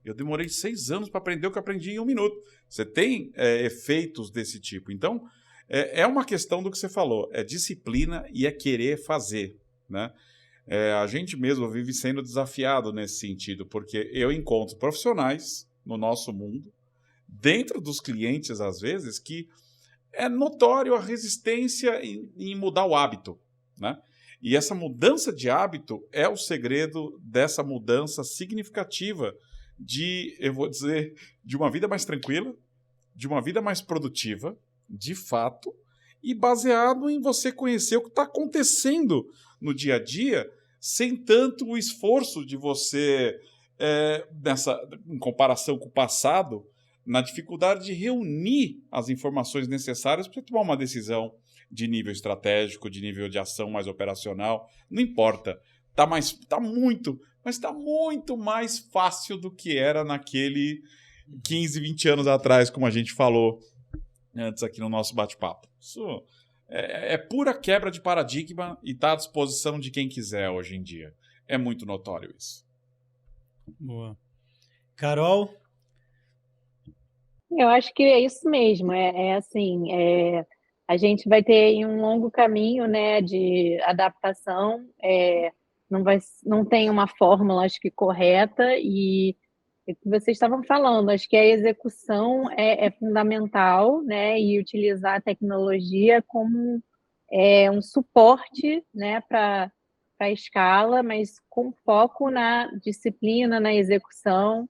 eu demorei 6 anos para aprender o que eu aprendi em 1 minuto. Você tem efeitos desse tipo. Então, é uma questão do que você falou, é disciplina e é querer fazer, né? A gente mesmo vive sendo desafiado nesse sentido, porque eu encontro profissionais no nosso mundo, dentro dos clientes às vezes, que é notório a resistência em mudar o hábito, né? E essa mudança de hábito é o segredo dessa mudança significativa eu vou dizer, de uma vida mais tranquila, de uma vida mais produtiva, de fato, e baseado em você conhecer o que está acontecendo no dia a dia, sem tanto o esforço de você, em comparação com o passado, na dificuldade de reunir as informações necessárias para tomar uma decisão de nível estratégico, de nível de ação mais operacional, não importa. Está muito mais fácil do que era naquele 15, 20 anos atrás, como a gente falou antes aqui no nosso bate-papo. Isso é pura quebra de paradigma e está à disposição de quem quiser hoje em dia. É muito notório isso. Boa. Carol? Eu acho que é isso mesmo. Assim, a gente vai ter aí um longo caminho, né, de adaptação. Não tem uma fórmula, acho que correta, e o que vocês estavam falando, acho que a execução é fundamental, né, e utilizar a tecnologia como um suporte, né, para a escala, mas com foco na disciplina, na execução,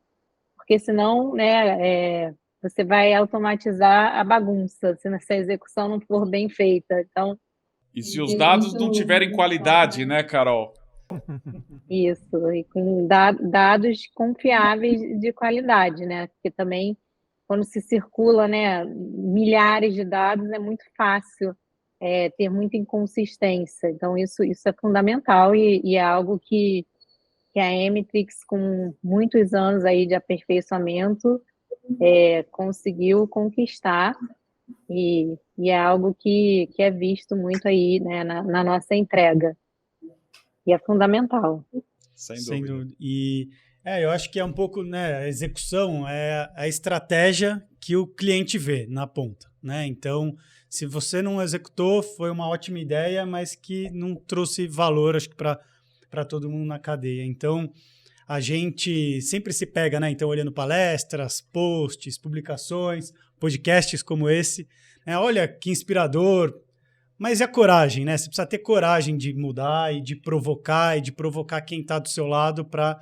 porque senão, né, você vai automatizar a bagunça se essa execução não for bem feita. Então, e se os dados não tiverem qualidade, né, Carol? Isso, e com dados confiáveis de qualidade, né? Porque também, quando se circula, né, milhares de dados, é muito fácil ter muita inconsistência. Então, isso é fundamental e é algo que a Emitrix, com muitos anos aí de aperfeiçoamento, conseguiu conquistar, e é algo que é visto muito aí, né, na nossa entrega. E é fundamental. Sem dúvida. E eu acho que é um pouco, né, a execução é a estratégia que o cliente vê na ponta, né? Então, se você não executou, foi uma ótima ideia, mas que não trouxe valor, acho que para todo mundo na cadeia. Então, a gente sempre se pega, né? Então, olhando palestras, posts, publicações, podcasts como esse, né? Olha que inspirador. Mas e a coragem, né? Você precisa ter coragem de mudar e de provocar quem está do seu lado para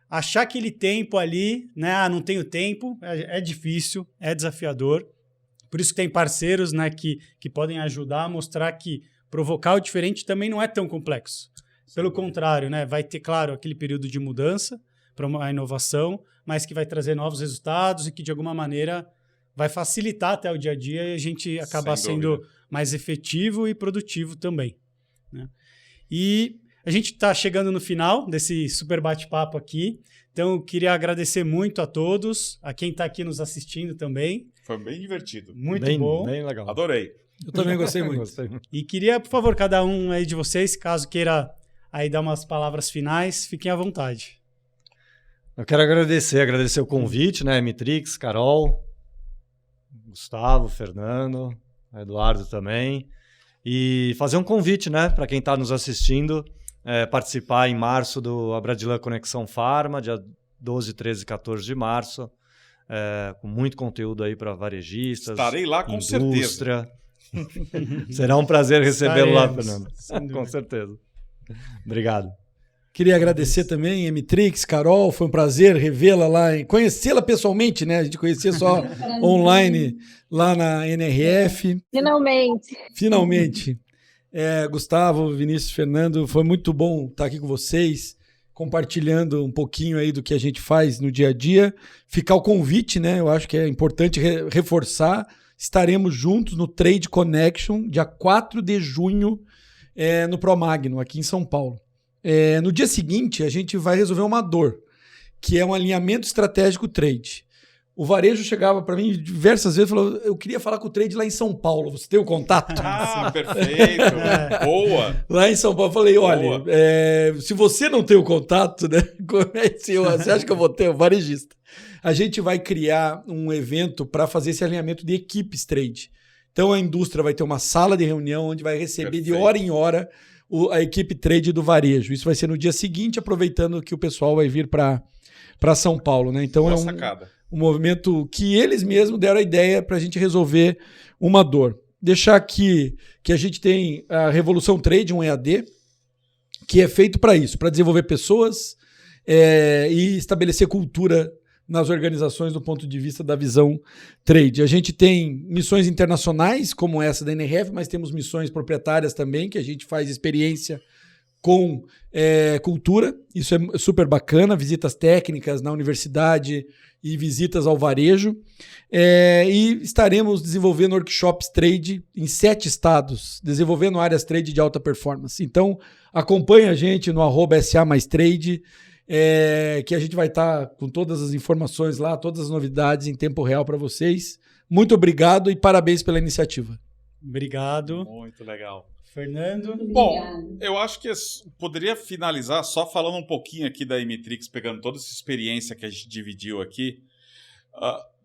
achar aquele tempo ali, né? Ah, não tenho tempo, é difícil, é desafiador. Por isso que tem parceiros, né, que podem ajudar a mostrar que provocar o diferente também não é tão complexo. Pelo contrário, né? Vai ter, claro, aquele período de mudança para uma inovação, mas que vai trazer novos resultados e que, de alguma maneira, vai facilitar até o dia a dia e a gente acabar sendo mais efetivo e produtivo também, né? E a gente está chegando no final desse super bate-papo aqui, então eu queria agradecer muito a todos, a quem está aqui nos assistindo também. Foi bem divertido. Muito bom. Bem legal. Adorei. Eu também gostei muito. E queria, por favor, cada um aí de vocês, caso queira aí dar umas palavras finais, fiquem à vontade. Eu quero agradecer o convite, né, Emitrix, Carol, Gustavo, Fernando, Eduardo também, e fazer um convite, né, para quem está nos assistindo, participar em março do Abradilã Conexão Pharma, dia 12, 13 e 14 de março, com muito conteúdo aí para varejistas, estarei lá com indústria. Será um prazer recebê-lo lá, Fernando. Com certeza. Obrigado. Queria agradecer também, Emitrix, Carol, foi um prazer revê-la lá, conhecê-la pessoalmente, né? A gente conhecia só online lá na NRF. Finalmente. Gustavo, Vinícius, Fernando, foi muito bom estar aqui com vocês, compartilhando um pouquinho aí do que a gente faz no dia a dia. Ficar o convite, né? Eu acho que é importante reforçar. Estaremos juntos no Trade Connection, dia 4 de junho, no Promagno, aqui em São Paulo. No dia seguinte, a gente vai resolver uma dor, que é um alinhamento estratégico trade. O varejo chegava para mim diversas vezes e falou: eu queria falar com o trade lá em São Paulo, você tem o contato? Ah, perfeito, boa. Lá em São Paulo, eu falei: olha, se você não tem o contato, né, você acha que eu vou ter o varejista? A gente vai criar um evento para fazer esse alinhamento de equipes trade. Então a indústria vai ter uma sala de reunião onde vai receber de hora em hora a equipe trade do varejo. Isso vai ser no dia seguinte, aproveitando que o pessoal vai vir para São Paulo, né? Então boa é sacada. Um movimento que eles mesmos deram a ideia para a gente resolver uma dor. Deixar aqui que a gente tem a Revolução Trade, um EAD, que é feito para isso, para desenvolver pessoas e estabelecer cultura nas organizações do ponto de vista da visão trade. A gente tem missões internacionais, como essa da NRF, mas temos missões proprietárias também, que a gente faz experiência com cultura. Isso é super bacana, visitas técnicas na universidade e visitas ao varejo. E estaremos desenvolvendo workshops trade em 7 estados, desenvolvendo áreas trade de alta performance. Então, acompanhe a gente no @SA+Trade, que a gente vai estar com todas as informações lá, todas as novidades em tempo real para vocês. Muito obrigado e parabéns pela iniciativa. Obrigado. Muito legal. Fernando? Bom, eu acho que poderia finalizar só falando um pouquinho aqui da Emitrix, pegando toda essa experiência que a gente dividiu aqui.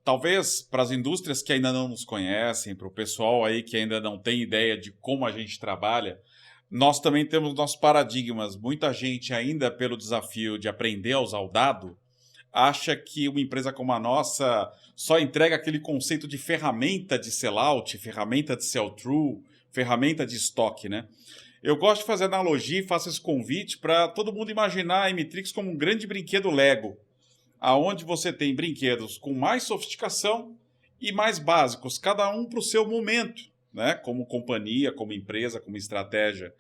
Talvez para as indústrias que ainda não nos conhecem, para o pessoal aí que ainda não tem ideia de como a gente trabalha, nós também temos nossos paradigmas. Muita gente ainda, pelo desafio de aprender a usar o dado, acha que uma empresa como a nossa só entrega aquele conceito de ferramenta de sellout, ferramenta de sell-through, ferramenta de estoque, né? Eu gosto de fazer analogia e faço esse convite para todo mundo imaginar a Emitrix como um grande brinquedo Lego, aonde você tem brinquedos com mais sofisticação e mais básicos, cada um para o seu momento, né? Como companhia, como empresa, como estratégia.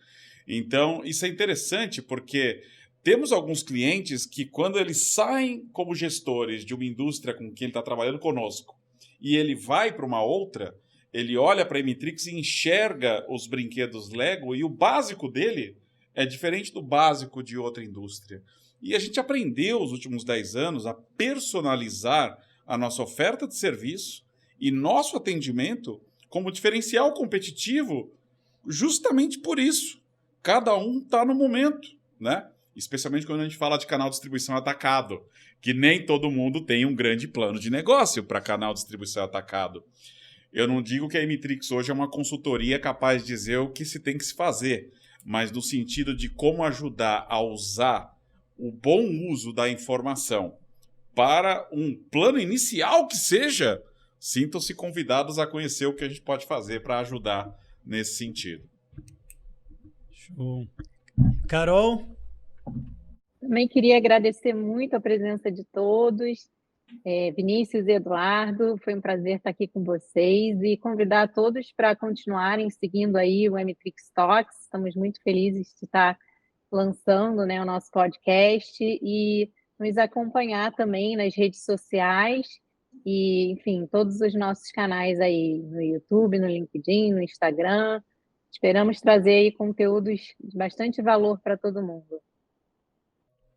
Então, isso é interessante porque temos alguns clientes que, quando eles saem como gestores de uma indústria com quem ele está trabalhando conosco e ele vai para uma outra, ele olha para a Emitrix e enxerga os brinquedos Lego e o básico dele é diferente do básico de outra indústria. E a gente aprendeu, nos últimos 10 anos, a personalizar a nossa oferta de serviço e nosso atendimento como diferencial competitivo justamente por isso. Cada um está no momento, né? Especialmente quando a gente fala de canal de distribuição atacado, que nem todo mundo tem um grande plano de negócio para canal de distribuição atacado. Eu não digo que a Emitrix hoje é uma consultoria capaz de dizer o que se tem que se fazer, mas no sentido de como ajudar a usar o bom uso da informação para um plano inicial que seja, sintam-se convidados a conhecer o que a gente pode fazer para ajudar nesse sentido. Show. Carol? Também queria agradecer muito a presença de todos, Vinícius e Eduardo, foi um prazer estar aqui com vocês e convidar todos para continuarem seguindo aí o Emitrix Talks. Estamos muito felizes de estar lançando, né, o nosso podcast e nos acompanhar também nas redes sociais e, enfim, todos os nossos canais aí no YouTube, no LinkedIn, no Instagram. Esperamos trazer aí conteúdos de bastante valor para todo mundo.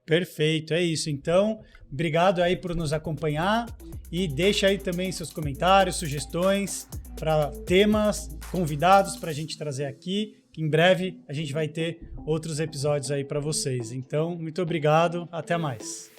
Perfeito, é isso. Então, obrigado aí por nos acompanhar e deixa aí também seus comentários, sugestões para temas, convidados para a gente trazer aqui, que em breve a gente vai ter outros episódios aí para vocês. Então, muito obrigado, até mais.